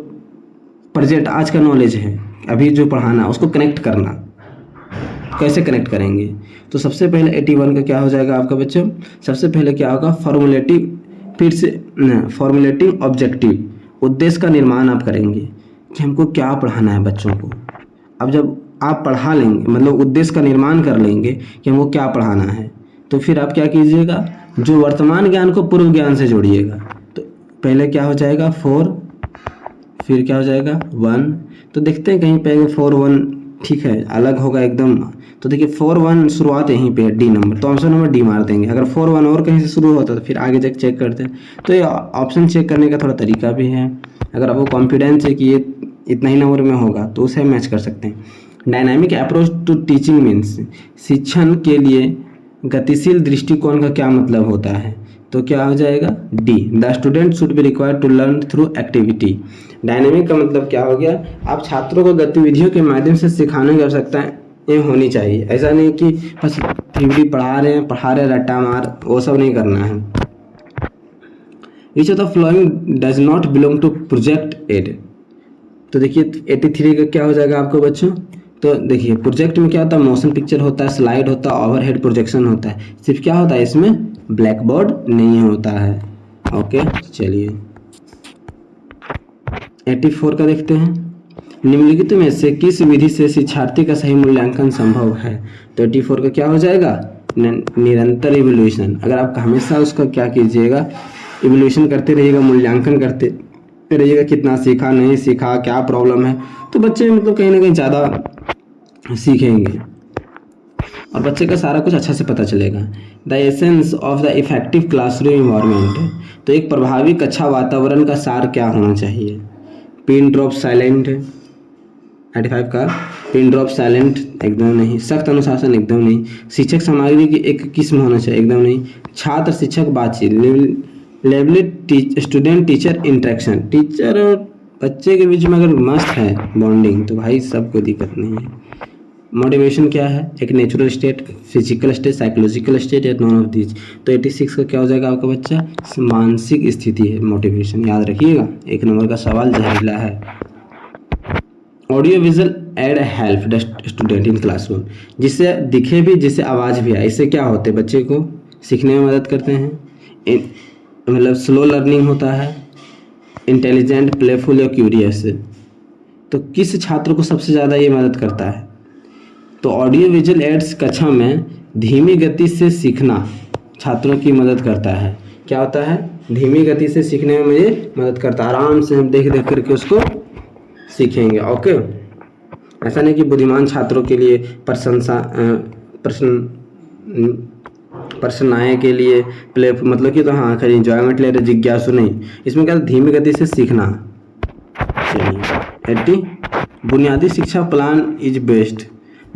प्रेजेंट आज का नॉलेज है अभी जो पढ़ाना, उसको कनेक्ट करना। कैसे कनेक्ट करेंगे, तो सबसे पहले 81 का क्या हो जाएगा आपका बच्चों, सबसे पहले क्या होगा, फॉर्मुलेटिव, फिर से फॉर्मुलेटिव ऑब्जेक्टिव, उद्देश्य का निर्माण आप करेंगे कि हमको क्या पढ़ाना है बच्चों को। अब जब आप पढ़ा लेंगे, मतलब उद्देश्य का निर्माण कर लेंगे कि हमको क्या पढ़ाना है, तो फिर आप क्या कीजिएगा, जो वर्तमान ज्ञान को पूर्व ज्ञान से जोड़िएगा। तो पहले क्या हो जाएगा 4, फिर क्या हो जाएगा 1, तो देखते हैं कहीं पे 4 1 ठीक है, अलग होगा एकदम। तो देखिए 4 1 शुरुआत यहीं पे डी नंबर, तो ऑप्शन नंबर डी मार देंगे। अगर 4 1 और कहीं से शुरू होता तो फिर आगे जाकर चेक करते हैं। तो ये ऑप्शन चेक करने का थोड़ा तरीका भी है, अगर आपको कॉन्फिडेंस है कि ये इतना ही नंबर में होगा तो उसे मैच कर सकते हैं। Dynamic approach to teaching means, शिक्षण के लिए गतिशील दृष्टिकोण का क्या मतलब होता है, तो क्या हो जाएगा D, the student should be required to learn through activity. Dynamic का मतलब क्या हो गया, आप छात्रों को गतिविधियों के माध्यम से सिखाने की आवश्यकता ये होनी चाहिए। ऐसा नहीं कि बस थ्योरी पढ़ा रहे हैं रट्टा मार, वो सब नहीं करना है। Which of the following does not belong to project aid, तो देखिए 83 का क्या हो जाएगा आपको बच्चों, तो देखिए प्रोजेक्ट में क्या होता है, मोशन पिक्चर होता है, स्लाइड होता है, ओवरहेड प्रोजेक्शन होता है, सिर्फ क्या होता है इसमें ब्लैक बोर्ड नहीं होता है। ओके चलिए 84 का देखते हैं। निम्नलिखित में से किस विधि से शिक्षार्थी का सही मूल्यांकन संभव है, तो 84 का क्या हो जाएगा, निरंतर इवोल्यूशन। अगर आप हमेशा उसका क्या कीजिएगा, इवोल्यूशन करते रहिएगा, मूल्यांकन करते रहिएगा, कितना सीखा नहीं सीखा, क्या प्रॉब्लम है, तो बच्चे मतलब कहीं ना कहीं ज़्यादा सीखेंगे और बच्चे का सारा कुछ अच्छा से पता चलेगा। The essence of the effective classroom environment, तो एक प्रभावी कक्षा वातावरण का सार क्या होना चाहिए, पिन ड्रॉप साइलेंट, 85 का पिन ड्रॉप साइलेंट एकदम नहीं, सख्त अनुशासन एकदम नहीं, शिक्षक सामग्री की एक किस्म होना चाहिए एकदम नहीं, छात्र शिक्षक बातचीत, लेवली स्टूडेंट टीचर इंटरेक्शन, टीचर और बच्चे के बीच में अगर मस्त है बॉन्डिंग तो भाई सब कोई दिक्कत नहीं है। मोटिवेशन क्या है, एक natural state, physical state, psychological state या नॉन ऑफ दिस। तो 86 का क्या हो जाएगा आपका बच्चा, मानसिक स्थिति है मोटिवेशन, याद रखिएगा, 1 नंबर का सवाल जहरीला है। Audio visual add help the student in classroom, जिससे दिखे भी जिससे आवाज़ भी आए, इससे क्या होते हैं बच्चे को सीखने में मदद करते हैं, मतलब स्लो लर्निंग होता है, इंटेलिजेंट, प्लेफुल या क्यूरियस। तो किस छात्र को सबसे ज़्यादा ये मदद करता है, तो ऑडियो विजुअल एड्स कक्षा में धीमी गति से सीखना छात्रों की मदद करता है। क्या होता है, धीमी गति से सीखने में मुझे मदद करता है, आराम से हम देख देख करके उसको सीखेंगे। ओके, ऐसा नहीं कि बुद्धिमान छात्रों के लिए प्रश्नाएं के लिए प्ले मतलब कि तो हाँ खाली इंजॉयमेंट ले रहे, जिज्ञासु नहीं। इसमें क्या धीमी गति से सीखना। चलिए 80 बुनियादी शिक्षा प्लान इज बेस्ट।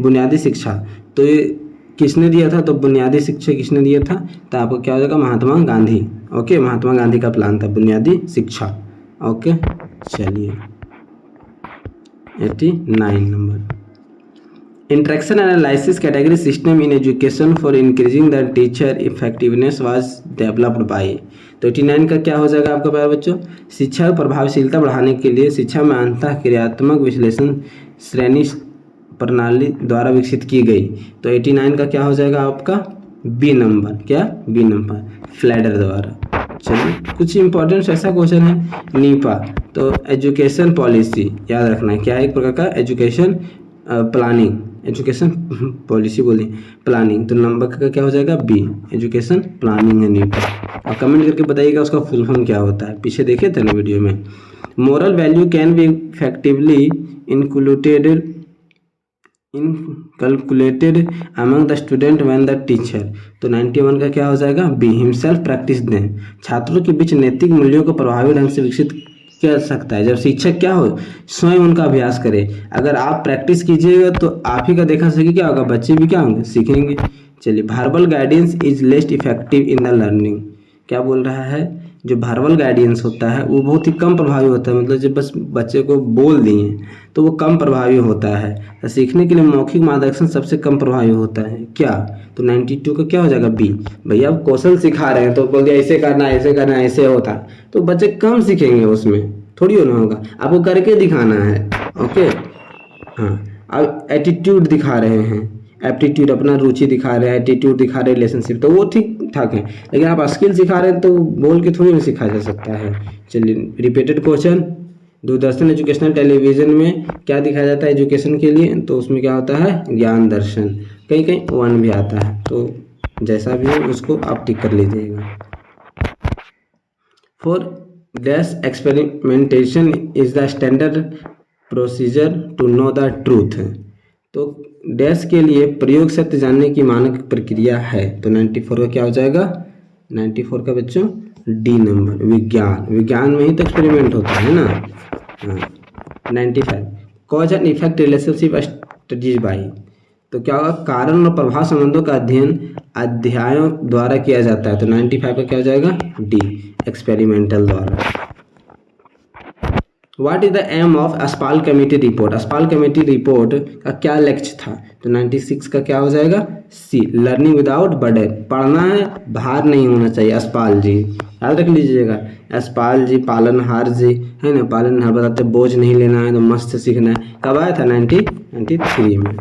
बुनियादी शिक्षा तो ये किसने दिया था? तो बुनियादी शिक्षा किसने दिया था? तो आपको क्या हो जाएगा? महात्मा गांधी। ओके, महात्मा गांधी का प्लान था बुनियादी शिक्षा। ओके, चलिए 89 number interaction analysis category system in education for increasing the teacher effectiveness was developed by. तो 89 का क्या हो जाएगा आपका प्यारे बच्चों? शिक्षा प्रभावशीलता बढ़ाने के लिए शिक्षा में अंतः क्रियात्मक विश्लेषण श्रेणी प्रणाली द्वारा विकसित की गई। तो 89 का क्या हो जाएगा आपका? B number. क्या? बी नंबर, फ्लैडर द्वारा। चलिए कुछ इंपॉर्टेंट ऐसा क्वेश्चन है नीपा। तो एजुकेशन पॉलिसी याद रखना है, क्या है? एक प्रकार का एजुकेशन प्लानिंग, एजुकेशन पॉलिसी बोली प्लानिंग। तो नंबर का क्या हो जाएगा? बी, एजुकेशन प्लानिंग है नीपा। और कमेंट करके बताइएगा उसका फुल फॉर्म क्या होता है, पीछे देखे थे ना वीडियो में। Moral value can be effectively inculcated among the student when the teacher. तो 91 का क्या हो जाएगा? बी, हिमसेल्फ प्रैक्टिस दें। छात्रों के बीच नैतिक मूल्यों को प्रभावी ढंग से विकसित किया सकता है जब शिक्षक क्या हो? स्वयं उनका अभ्यास करे। अगर आप प्रैक्टिस कीजिएगा तो आप ही का देखा सके क्या होगा? बच्चे भी क्या होंगे? सीखेंगे। चलिए verbal guidance is least effective in the learning. क्या बोल रहा है? जो वर्बल गाइडेंस होता है वो बहुत ही कम प्रभावी होता है, मतलब जब बस बच्चे को बोल दिए तो वो कम प्रभावी होता है। तो सीखने के लिए मौखिक मार्गदर्शन सबसे कम प्रभावी होता है। क्या? तो 92 का क्या हो जाएगा? बी। भैया आप कौशल सिखा रहे हैं तो बोल दिया ऐसे करना ऐसे करना ऐसे होता, तो बच्चे कम सीखेंगे, उसमें थोड़ी होना होगा, आपको करके दिखाना है। ओके, हाँ अब एटीट्यूड दिखा रहे हैं, एप्टीट्यूड अपना रुचि दिखा रहे हैं, एटीट्यूड दिखा रहे हैं, रिलेशनशिप, तो वो ठीक ठाक है। लेकिन आप स्किल सिखा रहे हैं तो बोल के थोड़ी ना सिखाया जा सकता है। चलिए repeated question, Doordarshan educational television में क्या दिखाया जाता है एजुकेशन के लिए? तो उसमें क्या होता है? ज्ञान दर्शन। कहीं कहीं वन भी आता है, तो जैसा भी हो उसको आप टिक कर लीजिएगा। For dash experimentation is the standard procedure to know the truth. तो डैश के लिए प्रयोग सत्य जानने की मानक प्रक्रिया है। तो 94 का क्या हो जाएगा? 94 का बच्चों डी नंबर, विज्ञान। विज्ञान में ही तो एक्सपेरिमेंट होता है ना। हाँ 95 cause and effect relationship studies by. तो क्या होगा? कारण और प्रभाव संबंधों का अध्ययन अध्यायों द्वारा किया जाता है। तो 95 का क्या हो जाएगा? डी, एक्सपेरिमेंटल द्वारा। What is the aim of Yashpal committee report. Yashpal committee report का क्या लक्ष्य था? तो 96 का क्या हो जाएगा? सी, लर्निंग विदाउट बर्डन। पढ़ना है, भार नहीं होना चाहिए। अस्पाल जी याद रख लीजिएगा, अस्पाल जी पालनहार जी है ना, पालनहार बताते बोझ नहीं लेना है तो मस्त सीखना है। कब आया था? 1993 में।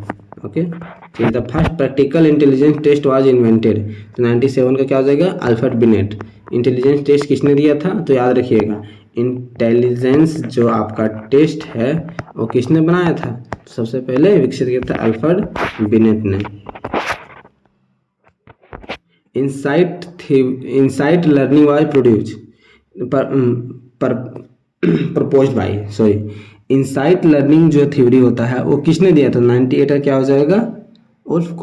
ओके, चलिए the first practical intelligence test was invented. तो 97 का क्या हो जाएगा? Alfred beneath. इंटेलिजेंस टेस्ट किसने दिया था? तो याद रखिएगा इंटेलिजेंस जो आपका टेस्ट है वो किसने बनाया था? सबसे पहले विकसित किया था अल्फ्रेड बिनेट ने। Insight learning was produce proposed by, sorry, insight learning जो थ्योरी होता है वो किसने दिया था? 98 का क्या हो जाएगा? उल्फ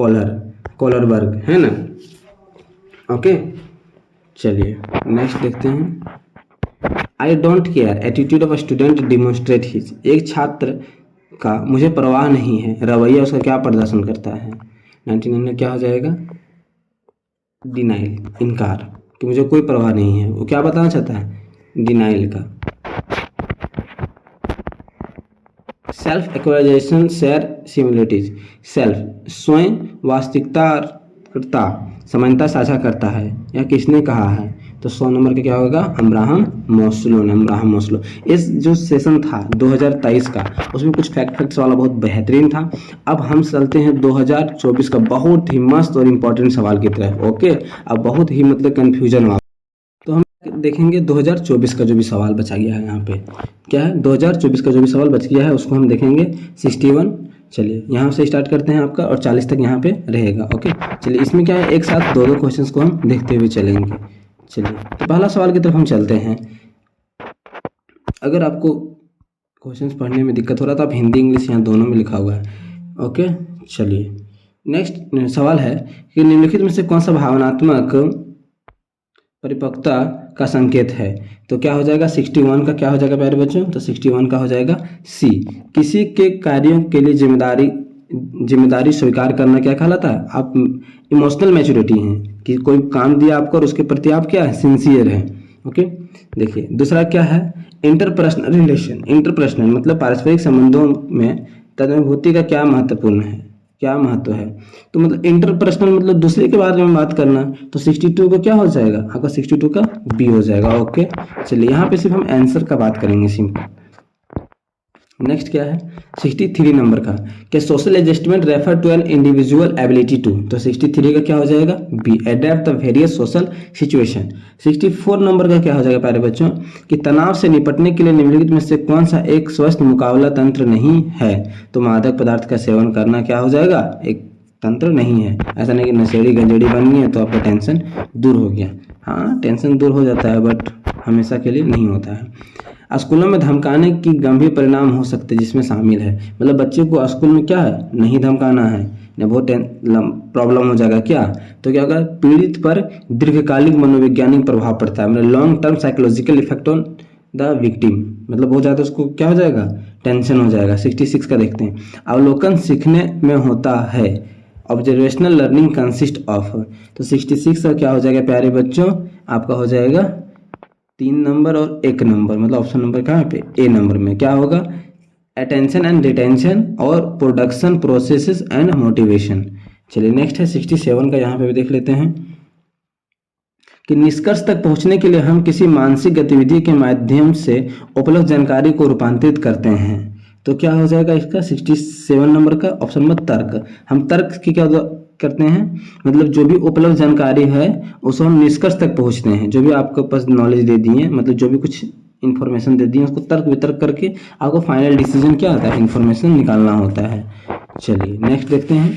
कॉलरबर्ग है ना। ओके, चलिए नेक्स्ट देखते हैं। I don't care attitude of student demonstrate his. एक छात्र का मुझे परवाह नहीं है रवैया उसका क्या प्रदर्शन करता है? 99 में क्या हो जाएगा? डिनाइल, इनकार, कि मुझे कोई परवाह नहीं है। वो क्या बताना चाहता है? डिनाइल का। Self acquisition share similarities. Self स्वयं वास्तविकता समानता साझा करता है, यह किसने कहा है? तो 100 नंबर का क्या होगा? अब्राहम मोस्लो। इस जो सेशन था 2023 का उसमें कुछ फैक्ट्स वाला बहुत बेहतरीन था। अब हम चलते हैं 2024 का बहुत ही मस्त और इम्पोर्टेंट सवाल की तरफ। ओके, अब बहुत ही मतलब कन्फ्यूजन वाला। तो हम देखेंगे 2024 का जो भी सवाल बचा गया है यहाँ पे क्या है? 2024 का जो भी सवाल बच गया है उसको हम देखेंगे 61। चलिए यहाँ से स्टार्ट करते हैं आपका और 40 तक यहाँ पे रहेगा। ओके, चलिए इसमें क्या है? एक साथ दो क्वेश्चंस को हम देखते हुए चलेंगे। चलिए तो पहला सवाल की तरफ हम चलते हैं। अगर आपको क्वेश्चंस पढ़ने में दिक्कत हो रहा था, आप हिंदी इंग्लिश यहाँ दोनों में लिखा हुआ है। ओके, चलिए नेक्स्ट सवाल है कि निम्नलिखित में से कौन सा भावनात्मक परिपक्वता का संकेत है? तो क्या हो जाएगा 61 का क्या हो जाएगा प्यारे बच्चों? तो 61 का हो जाएगा सी। किसी के कार्यों के लिए जिम्मेदारी स्वीकार करना क्या कहलाता है? आप इमोशनल मैच्योरिटी हैं कि कोई काम दिया आपको और उसके प्रति आप क्या है, सिंसियर हैं। ओके, देखिए दूसरा क्या है, इंटरपर्सनल रिलेशन। इंटरपर्सनल मतलब पारस्परिक संबंधों में तदनुभूति का क्या महत्वपूर्ण है, क्या महत्व है? तो मतलब इंटरपर्सनल मतलब दूसरे के बारे में बात करना। तो 62 का क्या हो जाएगा आपका? 62 का बी हो जाएगा। ओके, चलिए यहाँ पे सिर्फ हम आंसर का बात करेंगे सिंपल। नेक्स्ट क्या है 63 नंबर का, क्या social adjustment refer to an individual ability to? तो 63 का क्या हो जाएगा? B, adapt the various social situation. 64 number का क्या हो जाएगा प्यारे बच्चों कि तनाव से निपटने के लिए निम्नलिखित में से कौन सा एक स्वस्थ मुकाबला तंत्र नहीं है? तो मादक पदार्थ का सेवन करना क्या हो जाएगा? एक तंत्र नहीं है। ऐसा नहीं कि नशेड़ी गंजेड़ी बन गई है तो आपका टेंशन दूर हो गया। हाँ, टेंशन दूर हो जाता है बट हमेशा के लिए नहीं होता है। स्कूलों में धमकाने की गंभीर परिणाम हो सकते हैं जिसमें शामिल है, मतलब बच्चे को स्कूल में क्या है, नहीं धमकाना है, या बहुत प्रॉब्लम हो जाएगा क्या? तो क्या होगा, पीड़ित पर दीर्घकालिक मनोवैज्ञानिक प्रभाव पड़ता है, मतलब long term psychological effect on the victim, मतलब हो जाता है उसको क्या हो जाएगा, टेंशन हो जाएगा। 66 का देखते हैं, अवलोकन सीखने में होता है, ऑब्जर्वेशनल लर्निंग कंसिस्ट ऑफ। तो 66 का क्या हो जाएगा प्यारे बच्चों, आपका हो जाएगा 3 नंबर और 1 नंबर, मतलब ऑप्शन नंबर कहाँ पे, ए नंबर में क्या होगा, अटेंशन एंड रिटेंशन और प्रोडक्शन प्रोसेसेस एंड मोटिवेशन। चलिए नेक्स्ट है 67 का, यहाँ पे भी देख लेते हैं कि निष्कर्ष तक पहुंचने के लिए हम किसी मानसिक गतिविधि के माध्यम से उपलब्ध जानकारी को रूपांतरित करते हैं। तो क्या हो जाएगा इसका 67 नंबर का ऑप्शन में तर्क। हम तर्क की क्या करते हैं, मतलब जो भी उपलब्ध जानकारी है उसको हम निष्कर्ष तक पहुंचते हैं, जो भी आपके पास नॉलेज दे दी है, मतलब जो भी कुछ इन्फॉर्मेशन दे दी है उसको तर्क वितर्क करके आपको फाइनल डिसीजन क्या होता है, इन्फॉर्मेशन निकालना होता है। चलिए नेक्स्ट देखते हैं,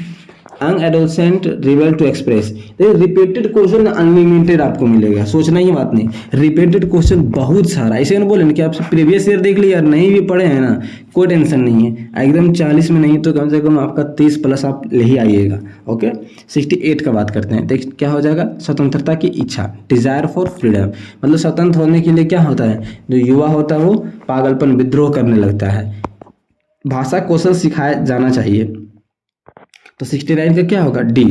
यंग एडोलसेंट रिवेल to express. Repeated question unlimited आपको मिलेगा, सोचना ही बात नहीं, रिपीटेड क्वेश्चन बहुत सारा। इसे ना बोले ना कि आपसे प्रीवियस ईयर देख लिया, नहीं भी पढ़े हैं ना, कोई टेंशन नहीं है, एकदम 40 में नहीं तो कम से कम आपका 30 प्लस आप ले ही आइएगा। ओके, 68 का बात करते हैं, देख क्या हो जाएगा, स्वतंत्रता की इच्छा, डिजायर फॉर फ्रीडम, मतलब स्वतंत्र होने के लिए क्या होता है, जो युवा होता है वो पागलपन विद्रोह करने लगता है। भाषा कौशल सिखाया जाना चाहिए। तो 69 का क्या होगा, डी,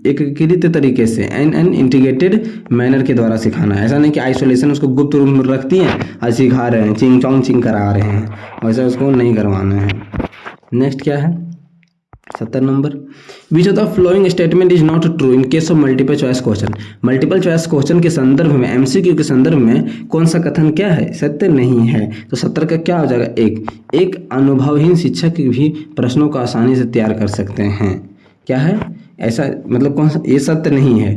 एकीकृत तरीके से एन इंटीग्रेटेड मैनर के द्वारा सिखाना है। ऐसा नहीं कि आइसोलेशन उसको गुप्त रूप में रखती हैं और सिखा रहे हैं, चिंग चोंग चिंग करा रहे हैं, वैसा उसको नहीं करवाना है। नेक्स्ट क्या है 70 number, which of the following statement is not true in case of multiple choice question. Multiple choice question के संदर्भ में, एमसीक्यू के संदर्भ में कौन सा कथन क्या है, सत्य नहीं है। तो 70 का क्या हो जाएगा, एक अनुभवहीन शिक्षक भी प्रश्नों को आसानी से तैयार कर सकते हैं। क्या है ऐसा, मतलब कौन सा, ये सत्य नहीं है,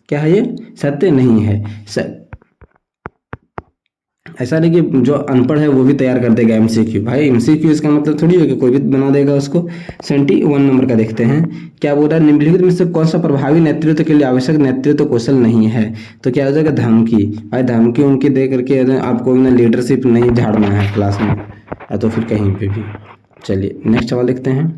क्या है ये सत्य नहीं है। ऐसा नहीं कि जो अनपढ़ है वो भी तैयार कर देगा एमसीक्यू, भाई एमसीक्यू इसका मतलब थोड़ी है कि कोई भी बना देगा उसको। 71 नंबर का देखते हैं, क्या बोल रहा है, निम्नलिखित में से कौन सा प्रभावी नेतृत्व के लिए आवश्यक नेतृत्व कौशल नहीं है। तो क्या हो जाएगा, धमकी। भाई धमकी उनकी दे करके आपको ना लीडरशिप नहीं झाड़ना है क्लास में या तो फिर कहीं पे भी। चलिए नेक्स्ट सवाल देखते हैं।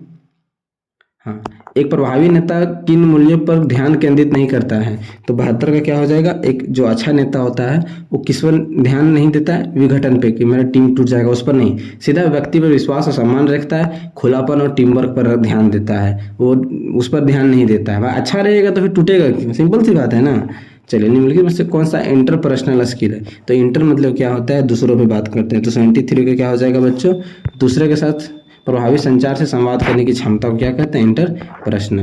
हाँ, एक प्रभावी नेता किन मूल्यों पर ध्यान केंद्रित नहीं करता है। तो 72 का क्या हो जाएगा, एक जो अच्छा नेता होता है वो किस पर ध्यान नहीं देता है, विघटन पे, कि मेरा टीम टूट जाएगा उस पर नहीं, सीधा व्यक्ति पर विश्वास और सम्मान रखता है, खुलापन और टीम वर्क पर ध्यान देता है, वो उस पर ध्यान नहीं देता है। भाई अच्छा रहेगा तो फिर टूटेगा क्यों, सिंपल सी बात है ना। चलिए निम्नलिखित में से कौन सा इंटरपर्सनल स्किल है। तो इंटर मतलब क्या होता है, दूसरों पे बात करते हैं। तो 73 का क्या हो जाएगा बच्चों, दूसरे के साथ प्रभावी संचार से संवाद करने की क्षमता को क्या कहते हैं, इंटरपर्सनल।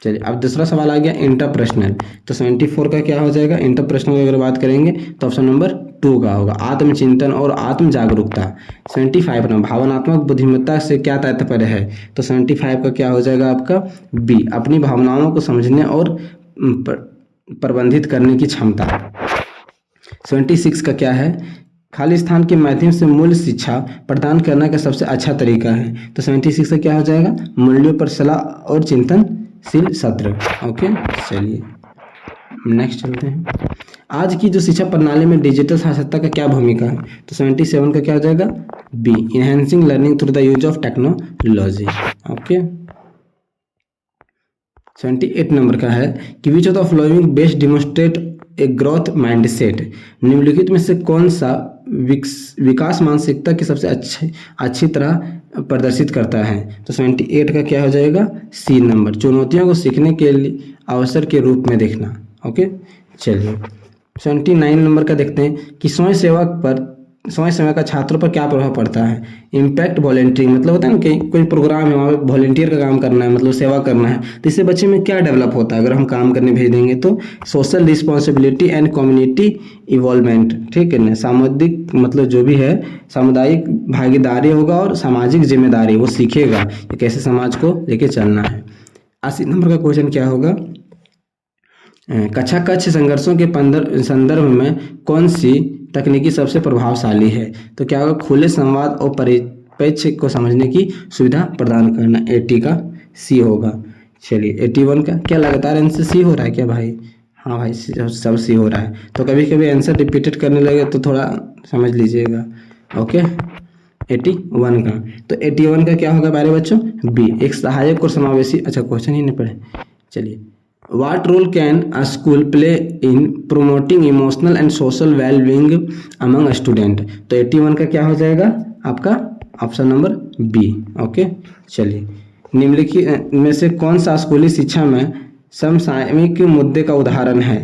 चलिए अब दूसरा सवाल आ गया इंटरपर्सनल। तो 74 का क्या हो जाएगा, इंटरपर्सनल की अगर बात करेंगे तो ऑप्शन नंबर 2 का होगा, आत्मचिंतन और आत्म जागरूकता। 75 ना, भावनात्मक बुद्धिमत्ता से क्या तात्पर्य है। तो 75 का क्या हो जाएगा आपका, बी, अपनी भावनाओं को समझने और प्रबंधित करने की क्षमता। 76 का क्या है, खाली स्थान के माध्यम से मूल्य शिक्षा प्रदान करने का सबसे अच्छा तरीका है। तो 76 से क्या हो जाएगा, मूल्यों पर सलाह और चिंतनशील सत्र। ओके, चलिए नेक्स्ट चलते हैं। आज की जो शिक्षा प्रणाली में डिजिटल साक्षरता का क्या भूमिका है। तो 77 का क्या हो जाएगा, B enhancing learning through the use of technology. Okay 78 number का है कि which of the following best demonstrate a growth mindset. निम्नलिखित में से कौन सा विकास मानसिकता की सबसे अच्छी तरह प्रदर्शित करता है। तो 78 का क्या हो जाएगा, सी नंबर, चुनौतियों को सीखने के लिए अवसर के रूप में देखना। ओके चलिए 79 नंबर का देखते हैं कि स्वयं सेवा का छात्रों पर क्या प्रभाव पड़ता है। इम्पैक्ट वॉलेंटियरिंग मतलब होता है ना कि कोई प्रोग्राम है वहाँ पे वॉलेंटियर का काम करना है, मतलब सेवा करना है, तो इससे बच्चे में क्या डेवलप होता है अगर हम काम करने भेज देंगे तो social responsibility and community involvement, ठीक है ना, सामुदायिक मतलब जो भी है सामुदायिक भागीदारी होगा और सामाजिक जिम्मेदारी वो सीखेगा कि कैसे समाज को लेके चलना है। 80 नंबर का क्वेश्चन क्या होगा, कक्षा कक्ष संघर्षों के संदर्भ में कौन सी तकनीकी सबसे प्रभावशाली है। तो क्या होगा, खुले संवाद और परिप्रेक्ष्य को समझने की सुविधा प्रदान करना। 80 का सी होगा। चलिए 81 का क्या लगातार आंसर सी हो रहा है क्या भाई। हाँ भाई सब सी हो रहा है, तो कभी कभी आंसर रिपीटेड करने लगे तो थोड़ा समझ लीजिएगा। ओके 81 का, तो 81 का क्या होगा प्यारे बच्चों, बी एक सहायक और समावेशी। अच्छा क्वेश्चन ही नहीं पढ़े, चलिए What role can a school play in promoting emotional and social well-being among a student। तो 81 का क्या हो जाएगा आपका ऑप्शन नंबर बी। ओके चलिए निम्नलिखित में से कौन सा स्कूली शिक्षा में समसामयिक मुद्दे का उदाहरण है।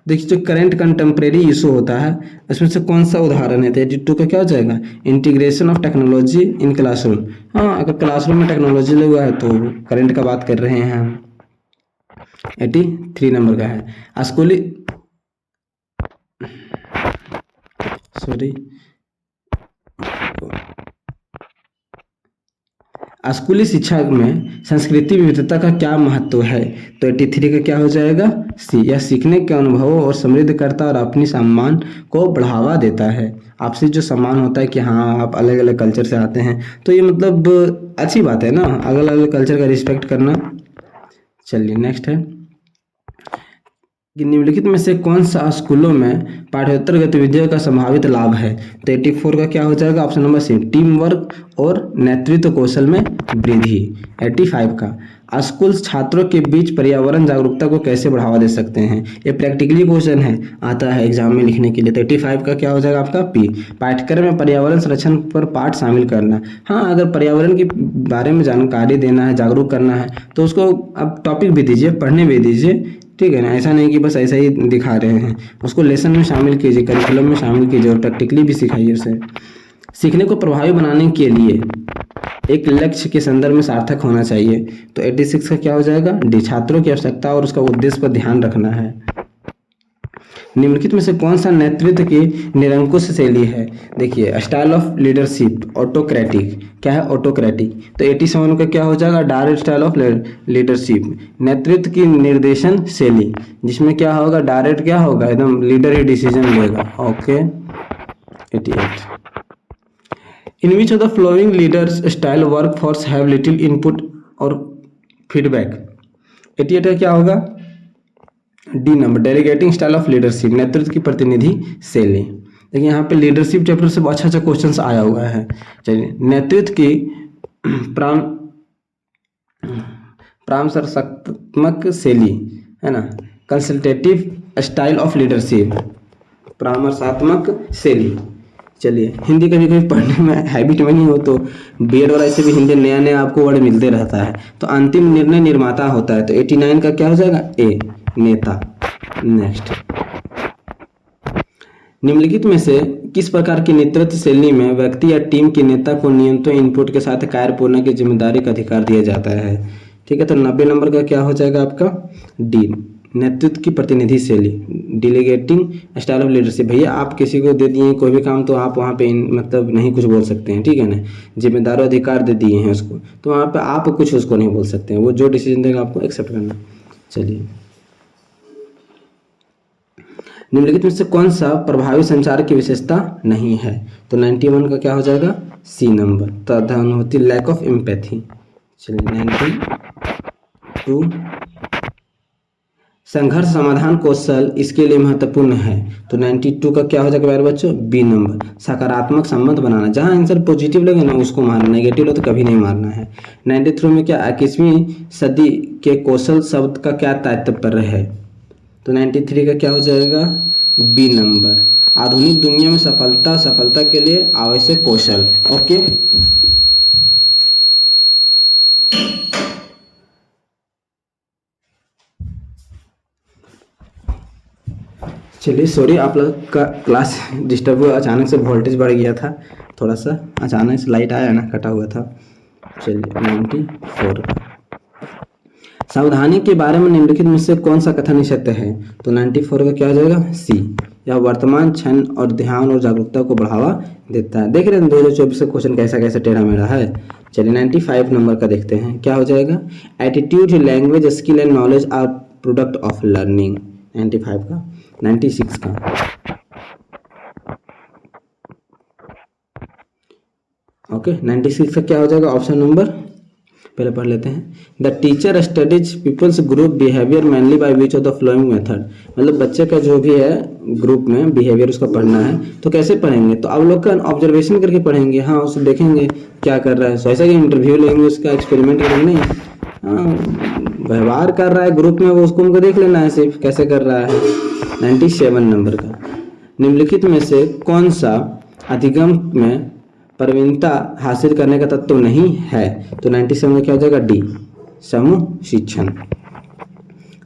देखिए जो करंट कंटेम्प्रेरी इशू होता है उसमें से कौन सा उदाहरण है। तो 82 का क्या हो जाएगा, integration of technology in classroom. हाँ अगर क्लासरूम में टेक्नोलॉजी लगा है तो करंट का बात कर रहे हैं हम। 83 नंबर का है स्कूली शिक्षा में संस्कृति विविधता का क्या महत्व है। तो 83 का क्या हो जाएगा, सी यह सीखने के अनुभवों और समृद्ध करता और अपनी सम्मान को बढ़ावा देता है। आपसे जो सम्मान होता है कि हाँ आप अलग अलग कल्चर से आते हैं, तो ये मतलब अच्छी बात है ना, अलग अलग कल्चर का रिस्पेक्ट करना। चलिए नेक्स्ट है कि निम्नलिखित में से कौन सा स्कूलों में पाठ्येतर गतिविधियों का संभावित लाभ है। तो 84 का क्या हो जाएगा option number C, team work और नेतृत्व कौशल में वृद्धि। 85 का स्कूल छात्रों के बीच पर्यावरण जागरूकता को कैसे बढ़ावा दे सकते हैं। ये प्रैक्टिकली क्वेश्चन है, आता है एग्जाम में लिखने के लिए। तो 85 का क्या हो जाएगा आपका पी, पाठ्यक्रम में पर्यावरण संरक्षण पर पाठ शामिल करना। हाँ अगर पर्यावरण के बारे में जानकारी देना है, जागरूक करना है तो उसको अब टॉपिक भी दीजिए, पढ़ने भी दीजिए, ठीक है ना, ऐसा नहीं कि बस ऐसा ही दिखा रहे हैं। उसको लेसन में शामिल कीजिए, करिकुलम में शामिल कीजिए और प्रैक्टिकली भी सिखाइए उसे। सीखने को प्रभावी बनाने के लिए एक लक्ष्य के संदर्भ में सार्थक होना चाहिए। तो 86 का क्या हो जाएगा, डी छात्रों की आवश्यकता और उसका उद्देश्य पर ध्यान रखना है। निम्नलिखित में से कौन सा नेतृत्व की निरंकुश शैली है। देखिए स्टाइल ऑफ लीडरशिप ऑटोक्रेटिक, क्या है ऑटोक्रेटिक। तो 87 का क्या हो जाएगा, डायरेक्ट स्टाइल ऑफ लीडरशिप, नेतृत्व की निर्देशन शैली, जिसमें क्या होगा डायरेक्ट क्या होगा एकदम लीडर ही डिसीजन लेगा। Okay 88 in which of the flowing leaders style work force have little input और फीडबैक। 88 का क्या होगा, D number, delegating style of leadership, नेतृत्व की प्रतिनिधि शैली। देखिए यहाँ पे लीडरशिप चैप्टर से अच्छा अच्छा क्वेश्चंस आया हुआ है। चलिए नेतृत्व की परामर्शात्मक शैली है ना, कंसल्टेटिव स्टाइल ऑफ लीडरशिप, परामर्शात्मक शैली। चलिए हिंदी कभी कभी पढ़ने में हैबिट में नहीं हो तो बीएड वाला ऐसे भी हिंदी नया नया आपको वर्ड मिलते रहता है। तो अंतिम निर्णय निर्माता होता है। तो 89 का क्या हो जाएगा, ए नेता। नेक्स्ट निम्नलिखित में से किस प्रकार की नेतृत्व शैली में व्यक्ति या टीम के नेता को नियंत्रण इनपुट के साथ कार्य पूर्ण की जिम्मेदारी का अधिकार दिया जाता है। ठीक है, तो 90 नंबर का क्या हो जाएगा आपका, डी नेतृत्व की प्रतिनिधि शैली, डिलीगेटिंग स्टाइल ऑफ लीडरशिप। भैया आप किसी को दे दिए कोई भी काम तो आप वहाँ पे मतलब नहीं कुछ बोल सकते हैं, ठीक है ना, जिम्मेदार अधिकार दे दिए हैं उसको, तो वहाँ पे आप कुछ उसको नहीं बोल सकते हैं, वो जो डिसीजन देगा आपको एक्सेप्ट करना। चलिए निम्नलिखित में से कौन सा प्रभावी संचार की विशेषता नहीं है। तो 91 का क्या हो जाएगा, सी नंबर, तदनुभूति लैक ऑफ एम्पैथी। चलिए 92 संघर्ष समाधान कौशल इसके लिए महत्वपूर्ण है। तो 92 का क्या हो जाएगा प्यारे बच्चों, बी नंबर। सकारात्मक संबंध बनाना, जहां आंसर पॉजिटिव लगे ना उसको मारना, नेगेटिव लगे तो कभी नहीं मारना है। 93 में क्या 21वीं सदी के कौशल शब्द का क्या तात्पर्य है। तो 93 का क्या हो जाएगा, बी नंबर। आधुनिक दुनिया में सफलता के लिए आवश्यक कौशल। ओके, चलिए सॉरी आप लोग का क्लास डिस्टर्ब हुआ, अचानक से वोल्टेज बढ़ गया था, थोड़ा सा अचानक से लाइट आया ना, कटा हुआ था। चलिए 94 सावधानी के बारे में निम्नलिखित में से कौन सा कथन सत्य है। तो 94 का क्या हो जाएगा, सी। यह वर्तमान क्षण और ध्यान और जागरूकता को बढ़ावा देता है। देख रहे हैं 2024 का क्वेश्चन कैसा कैसा टेढ़ा मेढ़ा है। चलिए 95 नंबर का देखते हैं क्या हो जाएगा। Attitude, language, skill and knowledge are product of learning. 95 का। 96 का ओके 96 का क्या हो जाएगा, ऑप्शन नंबर पहले पढ़ लेते हैं। The teacher studies people's group behaviour mainly by which of the following method. मतलब बच्चे का जो भी है ग्रुप में बिहेवियर उसका पढ़ना है, तो कैसे पढ़ेंगे, तो आप लोग का ऑब्जर्वेशन करके पढ़ेंगे। हाँ, उसे देखेंगे क्या कर रहा है, सो ऐसा कि इंटरव्यू लेंगे, उसका एक्सपेरिमेंट करेंगे नहीं। हाँ, व्यवहार कर रहा है ग्रुप में, वो उसको उनको देख लेना है सिर्फ कैसे कर रहा है। 97 नंबर का, निम्नलिखित में से कौन सा अधिगम में प्रवीणता हासिल करने का तत्व नहीं है। तो 97 में क्या हो जाएगा, डी, समूह शिक्षण।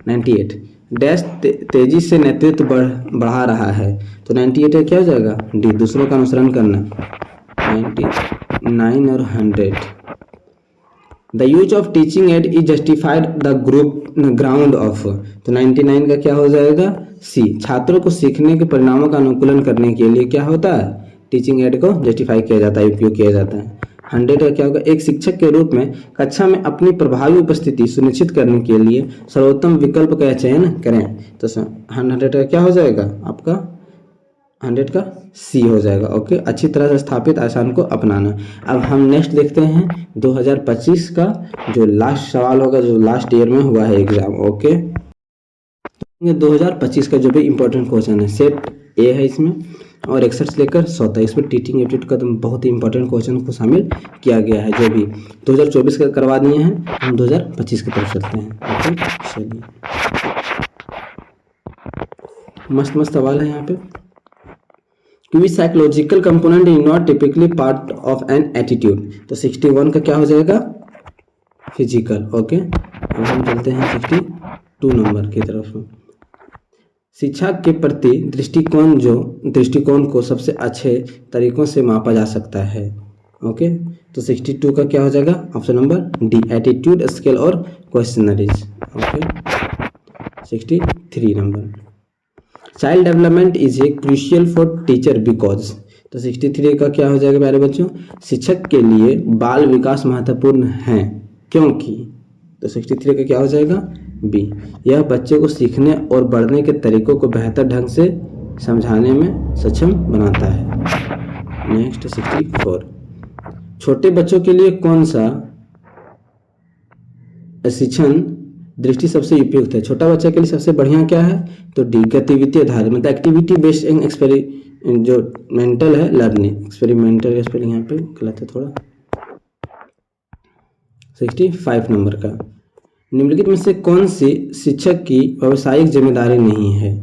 98 डैश तेजी से नेतृत्व बढ़ा रहा है। तो 98 का क्या हो जाएगा, डी, दूसरों का अनुसरण करना। 99 और 100 the use of teaching add is justified the group ground of. तो 99 का क्या हो जाएगा, सी, छात्रों को सीखने के परिणामों का अनुकूलन करने के लिए क्या होता है, टीचिंग एड को जस्टिफाई किया जाता है, उपयोग किया जाता है। 100 का क्या होगा, एक शिक्षक के रूप में कक्षा में अपनी प्रभावी उपस्थिति सुनिश्चित करने के लिए सर्वोत्तम विकल्प का चयन करें। तो 100 का क्या हो जाएगा आपका, 100 का सी हो जाएगा। ओके, अच्छी तरह से स्थापित आसान को अपनाना। अब हम नेक्स्ट देखते हैं 2025 का जो लास्ट सवाल होगा, जो लास्ट ईयर में हुआ है एग्जाम। ओके, 2025 का जो भी इंपॉर्टेंट क्वेश्चन है, सेट ए है इसमें, और 61 से लेकर 100 तक इसमें टीचिंग एप्टीट्यूड का तो बहुत ही इंपॉर्टेंट क्वेश्चन को शामिल किया गया है। जो भी 2024 का करवा दिए हैं, हम 2025 की तरफ चलते हैं। ओके, चलिए मस्त मस्त सवाल है यहाँ पे। क्योंकि psychological component is not typically part of an attitude. तो 61 का क्या हो जाएगा, फिजिकल। ओके, अब हम चलते हैं 62 नंबर की तरफ। शिक्षा के प्रति दृष्टिकोण को सबसे अच्छे तरीकों से मापा जा सकता है। ओके, तो 62 का क्या हो जाएगा, option number D, attitude, scale और क्वेश्चनरीज। ओके, 63 नंबर, child development is a crucial for teacher because. तो 63 का क्या हो जाएगा प्यारे बच्चों, शिक्षक के लिए बाल विकास महत्वपूर्ण है क्योंकि। तो 63 का क्या हो जाएगा, बी, यह बच्चे को सीखने और बढ़ने के तरीकों को बेहतर ढंग से समझाने में सक्षम बनाता है। नेक्स्ट 64, छोटे बच्चों के लिए कौन सा शिक्षण दृष्टि सबसे उपयुक्त है। छोटा बच्चा के लिए सबसे बढ़िया क्या है, तो डी, गतिविधि आधारित, मतलब एक्टिविटी बेस्ड एंड जो मेंटल है लर्निंग। एक्सपेरिमेंटल स्पेलिंग यहाँ पे गलत है थोड़ा। 65 नंबर का, निम्नलिखित में से कौन सी शिक्षक की व्यावसायिक जिम्मेदारी नहीं है।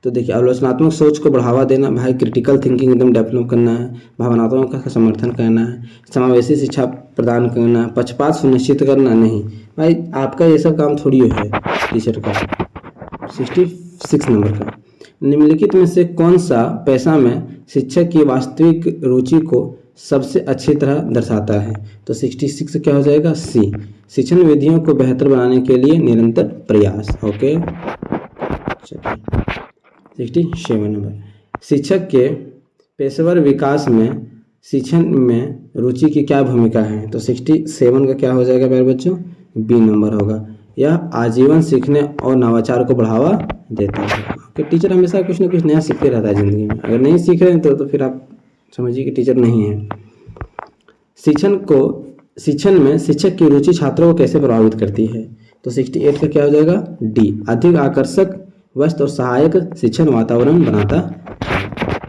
तो देखिए, आलोचनात्मक सोच को बढ़ावा देना, भाई क्रिटिकल थिंकिंग एकदम डेवलप करना है, भावनात्मक का समर्थन करना है, समावेशी शिक्षा प्रदान करना, पक्षपात सुनिश्चित करना नहीं। भाई आपका ये सब काम थोड़ी है टीचर का। 66 नंबर का, निम्नलिखित में से कौन सा पेशा में शिक्षक की वास्तविक रुचि को सबसे अच्छी तरह दर्शाता है। तो 66 क्या हो जाएगा, सी, शिक्षण विधियों को बेहतर बनाने के लिए निरंतर प्रयास। ओके, 67 नंबर, शिक्षक के पेशेवर विकास में शिक्षण में रुचि की क्या भूमिका है। तो 67 का क्या हो जाएगा मेरे बच्चों, बी नंबर होगा, यह आजीवन सीखने और नवाचार को बढ़ावा देता है। ओके, टीचर हमेशा कुछ ना कुछ नया सीखते रहता है जिंदगी में, अगर नहीं सीख रहे हैं तो फिर आप समझिए कि टीचर नहीं है। शिक्षण में शिक्षक की रुचि छात्रों को कैसे प्रभावित करती है। तो 68 का क्या हो जाएगा डी, अधिक आकर्षक, व्यस्त और सहायक शिक्षण वातावरण बनाता है।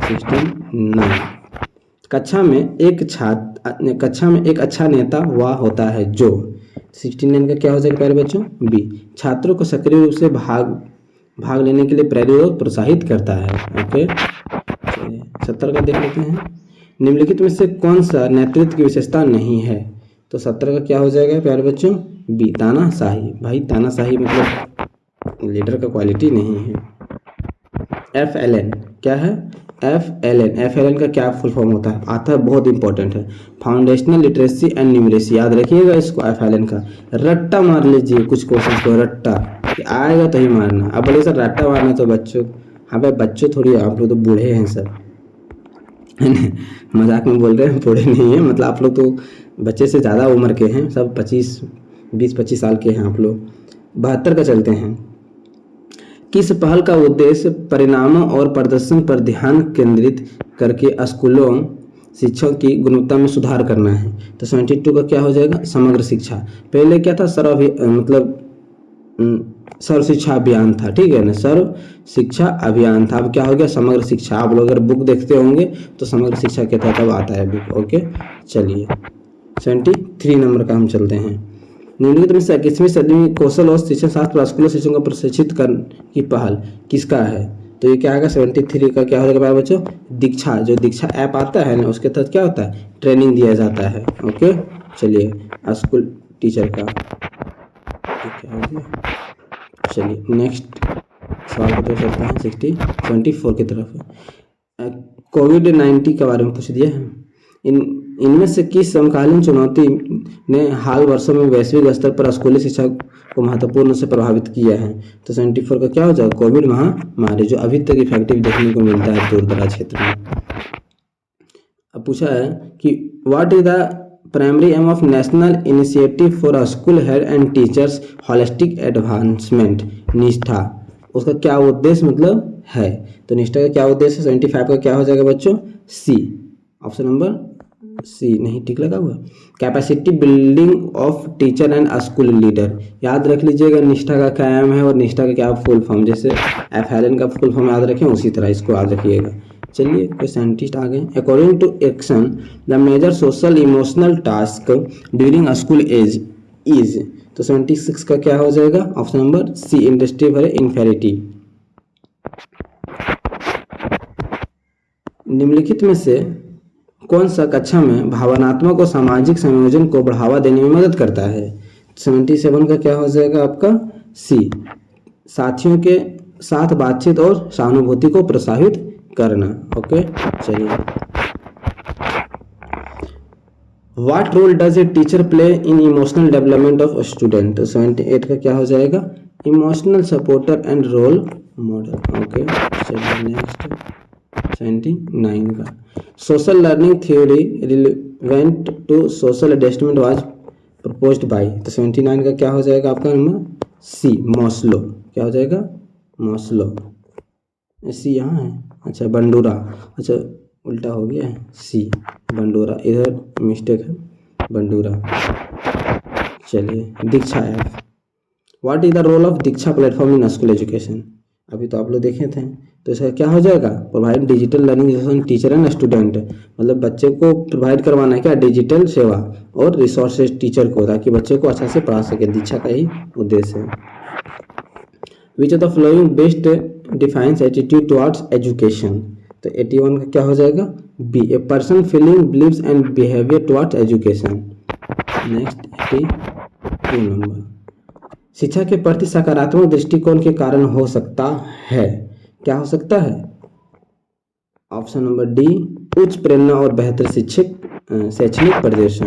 69 कक्षा में एक अच्छा नेता वह होता है जो, 69 का क्या हो जाएगा प्यारे बच्चों बी, छात्रों को सक्रिय रूप से भाग लेने के लिए प्रेरित और प्रोत्साहित करता है। ओके, 70 का देख लेते हैं। निम्नलिखित में से कौन सा नेतृत्व की विशेषता नहीं है? तो 70 का क्या हो जाएगा प्यारे बच्चों बी, तानाशाही। भाई तानाशाही मतलब लीडर का क्वालिटी नहीं है। FLN क्या है? FLN का क्या फुल फॉर्म होता है? आता है, बहुत इंपॉर्टेंट है, फाउंडेशनल लिटरेसी एंड न्यूमरेसी। याद रखिएगा इसको, FLN का। रट्टा मार लीजिए कुछ क्वेश्चन को, रट्टा आएगा तो ही मारना। अब बोले सर रट्टा मारना तो बच्चों, हाँ भाई बच्चों थोड़ी, आप लोग तो बूढ़े हैं सब मजाक में बोल रहे हैं, बूढ़े नहीं है, मतलब आप लोग तो बच्चे से ज़्यादा उम्र के हैं सब, 20-25 साल के हैं आप लोग। 72 का चलते हैं। किस पहल का उद्देश्य परिणामों और प्रदर्शन पर ध्यान केंद्रित करके स्कूलों शिक्षा की गुणवत्ता में सुधार करना है? तो 72 का क्या हो जाएगा समग्र शिक्षा। पहले क्या था सर्व शिक्षा अभियान था, ठीक है ना, सर्व शिक्षा अभियान था। अब क्या हो गया समग्र शिक्षा। आप लोग अगर बुक देखते होंगे तो समग्र शिक्षा के तहत अब आता है बुक। ओके चलिए 73 नंबर का हम चलते हैं। निम्नलिखित में से 21वीं सदी में कौशल और शिक्षण शास्त्र स्कूलों शिक्षकों को प्रशिक्षित करने की पहल किसका है? तो ये क्या आएगा 73 का क्या हो जाएगा बच्चों दीक्षा। जो दीक्षा ऐप आता है ना उसके तहत क्या होता है ट्रेनिंग दिया जाता है। ओके चलिए स्कूल टीचर का क्या हो गया। चलिए नेक्स्ट सवाल को देख सकते हैं 24 की तरफ। कोविड-19 के बारे में पूछ दिया है। इनमें से किस समकालीन चुनौती ने हाल वर्षों में वैश्विक स्तर पर स्कूली शिक्षा को महत्वपूर्ण से प्रभावित किया है? तो 74 का क्या हो जाएगा कोविड महामारी, जो अभी तक इफेक्टिव देखने को मिलता है दूर दराज क्षेत्र में। अब पूछा है कि what is the primary aim of national initiative for school head and teachers holistic advancement, निष्ठा, उसका क्या उद्देश्य मतलब है? तो निष्ठा का क्या उद्देश्य है? 75 का क्या हो जाएगा बच्चों सी, ऑप्शन नंबर सी नहीं टिक लगा हुआ। Capacity building of teacher and school leader. याद रख लीजिएगा निष्ठा का क्या एम है और निष्ठा का क्या फुल फॉर्म, जैसे FLN का फुल फॉर्म याद रखें उसी तरह इसको याद रखिएगा। चलिए कोई साइंटिस्ट आ गए। According to Erikson the major social emotional task during school age is. तो 76 का क्या हो जाएगा option number C, industry for inferiority. निम्नलिखित में से कौन सा कक्षा में भावनात्मक और सामाजिक संयोजन को बढ़ावा देने में मदद करता है? 77 का क्या हो जाएगा आपका सी, साथियों के साथ बातचीत और सहानुभूति को प्रोत्साहित करना। ओके चलिए what role does a teacher play in emotional development of student? तो 78 का क्या हो जाएगा emotional supporter and role model. Okay चलिए नेक्स्ट 79 का social learning theory relevant to social adjustment was proposed by. तो 79 का क्या हो जाएगा आपका नंबर सी, मॉस्लो। क्या हो जाएगा मॉस्लो, सी यहाँ है, अच्छा बंडूरा, अच्छा उल्टा हो गया है सी बंडूरा, इधर मिस्टेक है बंडूरा। चलिए Diksha app, what is the role of Diksha platform in school education? अभी तो आप लोग देखे थे, तो इसका क्या हो जाएगा provide digital learning teacher and student, मतलब बच्चे को प्रोवाइड करवाना है क्या डिजिटल सेवा और रिसोर्सेज टीचर को, ताकि बच्चे को अच्छा से पढ़ा सके। दीक्षा का ही उद्देश्य है। Which of the following best defines attitude towards education? तो 81 का क्या हो जाएगा B, a person feeling believes and behaviour towards education. Next 82 number, शिक्षा के प्रति सकारात्मक दृष्टिकोण के कारण हो सकता है, क्या हो सकता है? ऑप्शन नंबर डी, उच्च प्रेरणा और बेहतर शैक्षणिक प्रदर्शन।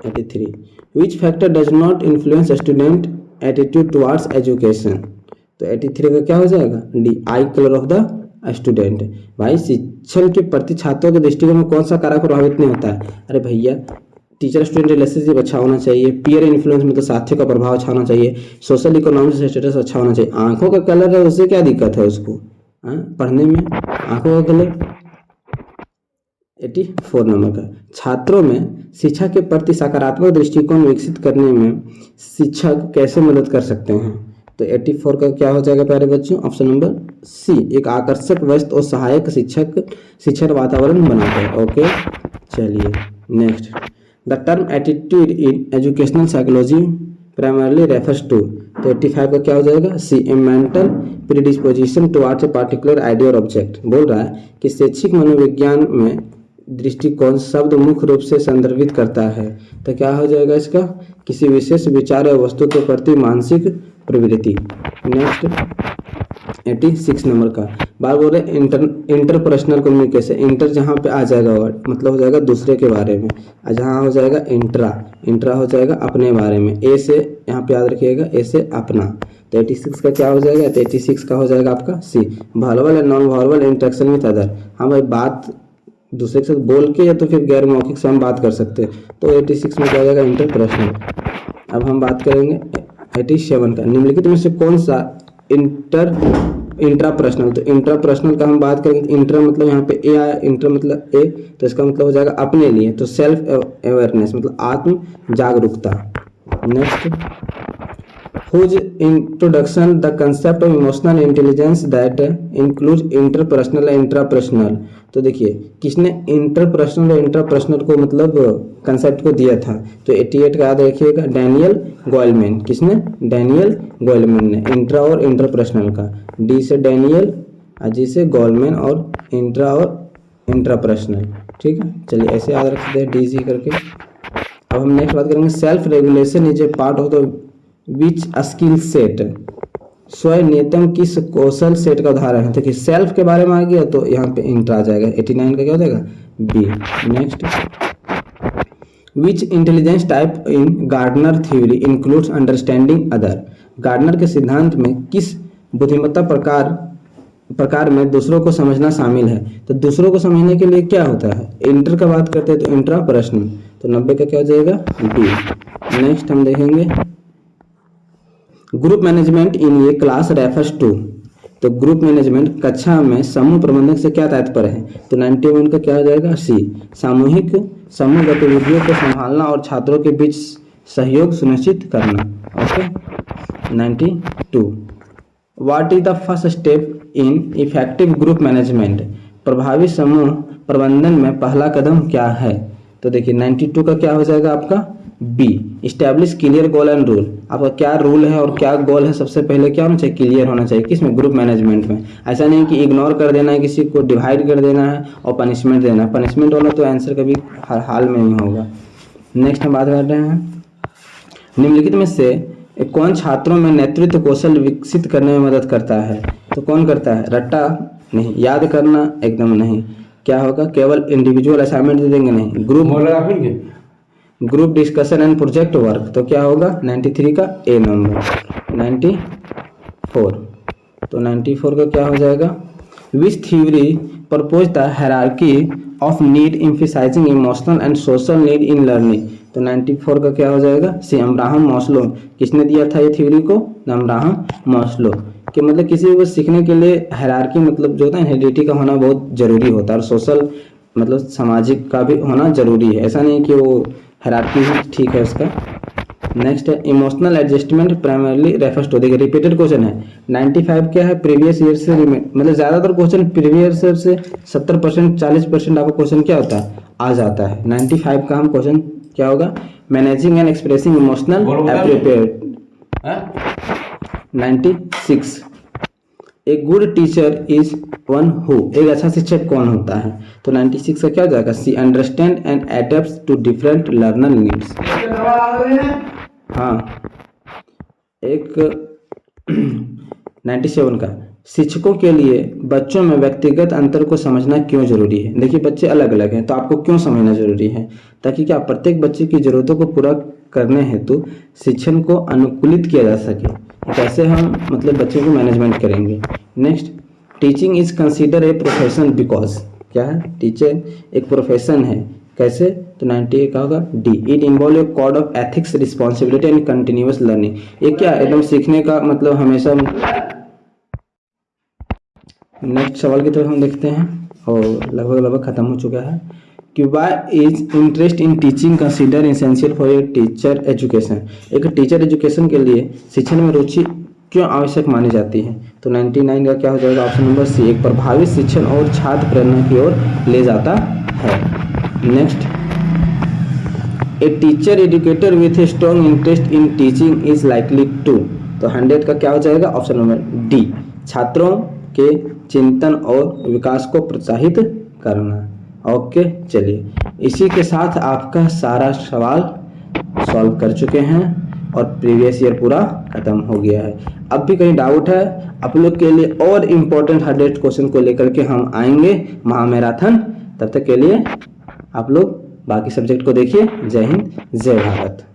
83, which factor does not influence student attitude towards education? तो 83 का क्या हो जाएगा D, I colour of the student. भाई शिक्षण के प्रति छात्रों के दृष्टिकोण में कौन सा कारक प्रभावित नहीं होता है? अरे भैया टीचर स्टूडेंट रिलेशनशिप अच्छा होना चाहिए, पीयर इन्फ्लुएंस में तो साथियों का प्रभाव अच्छा होना चाहिए, सोशल इकोनॉमिक स्टेटस अच्छा होना चाहिए। आंखों का कलर है उससे क्या दिक्कत है उसको पढ़ने में, आंखों का कलर 84 नंबर का, छात्रों में शिक्षा के प्रति सकारात्मक दृष्टिकोण विकसित करने में शिक्षक कैसे मदद कर सकते हैं? तो 84 का क्या हो जाएगा प्यारे बच्चों? ऑप्शन नंबर सी, एक आकर्षक, व्यस्त और सहायक शिक्षण वातावरण बनाते हैं। ओके, चलिए next, the term attitude in educational psychology primarily refers to, तो 85 का क्या हो जाएगा? C, a mental predisposition towards a particular idea और ऑब्जेक्ट। बोल रहा है कि शैक्षिक मनोविज्ञान में दृष्टिकोण शब्द मुख्य रूप से संदर्भित करता है, तो क्या हो जाएगा इसका? किसी विशेष विचार या वस्तु के प्रति मानसिक प्रवृत्ति। नेक्स्ट 86 नंबर का, बार बोल रहे इंटरपर्सनल कम्युनिकेशन, इंटर जहाँ पे आ जाएगा वर्ड मतलब हो जाएगा दूसरे के बारे में, और जहाँ हो जाएगा इंट्रा हो जाएगा अपने बारे में। ए से यहाँ पे याद रखिएगा, ए से अपना। तो 86 का क्या हो जाएगा? तो 86 का हो जाएगा आपका C, verbal and non verbal interaction with other. हम भाई बात दूसरे के साथ बोल के या तो फिर गैर मौखिक से हम बात कर सकते हैं, तो 86 में क्या हो जाएगा? इंटरपर्सनल। अब हम बात करेंगे 87 का, निम्नलिखित में से कौन सा इंट्रापर्सनल, तो इंट्रापर्सनल का हम बात करेंगे, इंट्रा मतलब यहाँ पे ए आया, इंट्रा मतलब ए, तो इसका मतलब हो जाएगा अपने लिए, तो सेल्फ अवेयरनेस मतलब आत्म जागरूकता। Next, whose introduction the concept of emotional intelligence that includes interpersonal and intrapersonal, तो देखिए किसने इंटरपर्सनल और इंट्रापर्सनल को मतलब कंसेप्ट को दिया था? तो 88 का याद रखिएगा, डैनियल गोल्डमैन। किसने? डैनियल गोल्डमैन ने इंट्रा और इंटरपर्सनल का, डी से डैनियल, जी से गोल्डमैन, और इंट्रा और इंट्रापर्सनल। ठीक है, चलिए ऐसे याद रखते हैं डी जी करके। अब हम नेक्स्ट बात करेंगे, self regulation is a part of the which skill set, स्व नियतम किस कौशल सेट का उदाहरण है? देखिए सेल्फ के बारे में आ गया तो यहाँ पे इंट्रा आ जाएगा, 89 का क्या हो जाएगा? B. Next, which intelligence type in Gardner theory includes understanding other, Gardner के सिद्धांत में किस बुद्धिमत्ता प्रकार में दूसरों को समझना शामिल है? तो दूसरों को समझने के लिए क्या होता है? इंटर का बात करते हैं तो इंट्रापर्सनल, तो 90 का क्या हो जाएगा? बी। नेक्स्ट हम देखेंगे, group management in a class refers to, तो ग्रुप मैनेजमेंट कक्षा में समूह प्रबंधन से क्या तात्पर्य है? तो 91 का क्या हो जाएगा? सी, समूह गतिविधियों को संभालना और छात्रों के बीच सहयोग सुनिश्चित करना। Okay, 92, what is the first step in effective group management, प्रभावी समूह प्रबंधन में पहला कदम क्या है? तो देखिए 92 का क्या हो जाएगा आपका? B, establish clear goal and rule, आपका क्या रूल है और क्या गोल है सबसे पहले क्या होना चाहिए? क्लियर होना चाहिए। किसमें? ग्रुप मैनेजमेंट में। ऐसा नहीं कि इग्नोर कर देना है, किसी को डिवाइड कर देना है और पनिशमेंट देना है, पनिशमेंट वाला तो आंसर कभी हर हाल में नहीं होगा। नेक्स्ट हम बात कर रहे हैं, निम्नलिखित में से कौन छात्रों में नेतृत्व कौशल विकसित करने में मदद करता है? तो कौन करता है? रट्टा नहीं, याद करना एकदम नहीं, क्या होगा? केवल इंडिविजुअल असाइनमेंट दे देंगे नहीं, group discussion and project work, तो क्या होगा? 93 का ए नंबर। 94, तो 94 का क्या हो जाएगा? विच theory propose the hierarchy of need emphasising emotional and social need in learning, तो 94 का क्या हो जाएगा? सी, अब्राहम मास्लो। किसने दिया था ये थ्योरी को? Abraham Maslow. कि मतलब किसी को सीखने के लिए हायरार्की मतलब जो होता है हेरिडिटी का होना बहुत जरूरी होता है, और सोशल मतलब सामाजिक का भी होना जरूरी है, ऐसा नहीं कि वो हायरार्की ही ठीक है उसका। नेक्स्ट है, emotional adjustment primarily refers to, देखिए रिपीटेड क्वेश्चन है। 95 क्या है? प्रीवियस ईयर से मतलब ज्यादातर क्वेश्चन प्रीवियस ईयर से 70% 40% आपका क्वेश्चन क्या होता है? आ जाता है। 95 का हम क्वेश्चन क्या होगा? Managing and expressing emotional appropriate. 96, a good teacher is one who, एक अच्छा शिक्षक कौन होता है? तो 96 का क्या हो जाएगा? C, understand and adapts to different learner needs. हाँ, एक 97 का, शिक्षकों के लिए बच्चों में व्यक्तिगत अंतर को समझना क्यों जरूरी है? देखिए बच्चे अलग अलग हैं, तो आपको क्यों समझना जरूरी है? ताकि क्या प्रत्येक बच्चे की जरूरतों को पूरा करने हेतु शिक्षण को अनुकूलित किया जा सके। कैसे हम मतलब बच्चे को मैनेजमेंट करेंगे। Next, teaching is consider a profession because, क्या है? टीचर एक प्रोफेशन है, कैसे? तो 98 का होगा D, it involve A code of ethics responsibility and continuous learning, ये क्या एकदम सीखने का मतलब हमेशा। नेक्स्ट सवाल की तरफ हम देखते हैं और लगभग खत्म हो चुका है। कि why is interest in teaching consider essential for a teacher education. एक टीचर एजुकेशन के लिए शिक्षण में रुचि क्यों आवश्यक मानी जाती है? तो 99 का क्या हो जाएगा? ऑप्शन नंबर सी, एक प्रभावित शिक्षण और छात्र प्रेरणा की ओर ले जाता है। Next, a teacher educator with a strong interest in teaching is likely to. तो 100 का क्या हो जाएगा? ऑप्शन नंबर डी, छात्रों के चिंतन और विकास को प्रोत्साहित करना। ओके, चलिए इसी के साथ आपका सारा सवाल सॉल्व कर चुके हैं और प्रीवियस ईयर पूरा खत्म हो गया है। अब भी कहीं डाउट है आप लोग के लिए और इम्पोर्टेंट 100 क्वेश्चन को लेकर के हम आएंगे महामैराथन। तब तक के लिए आप लोग बाकी सब्जेक्ट को देखिए। जय हिंद, जय भारत।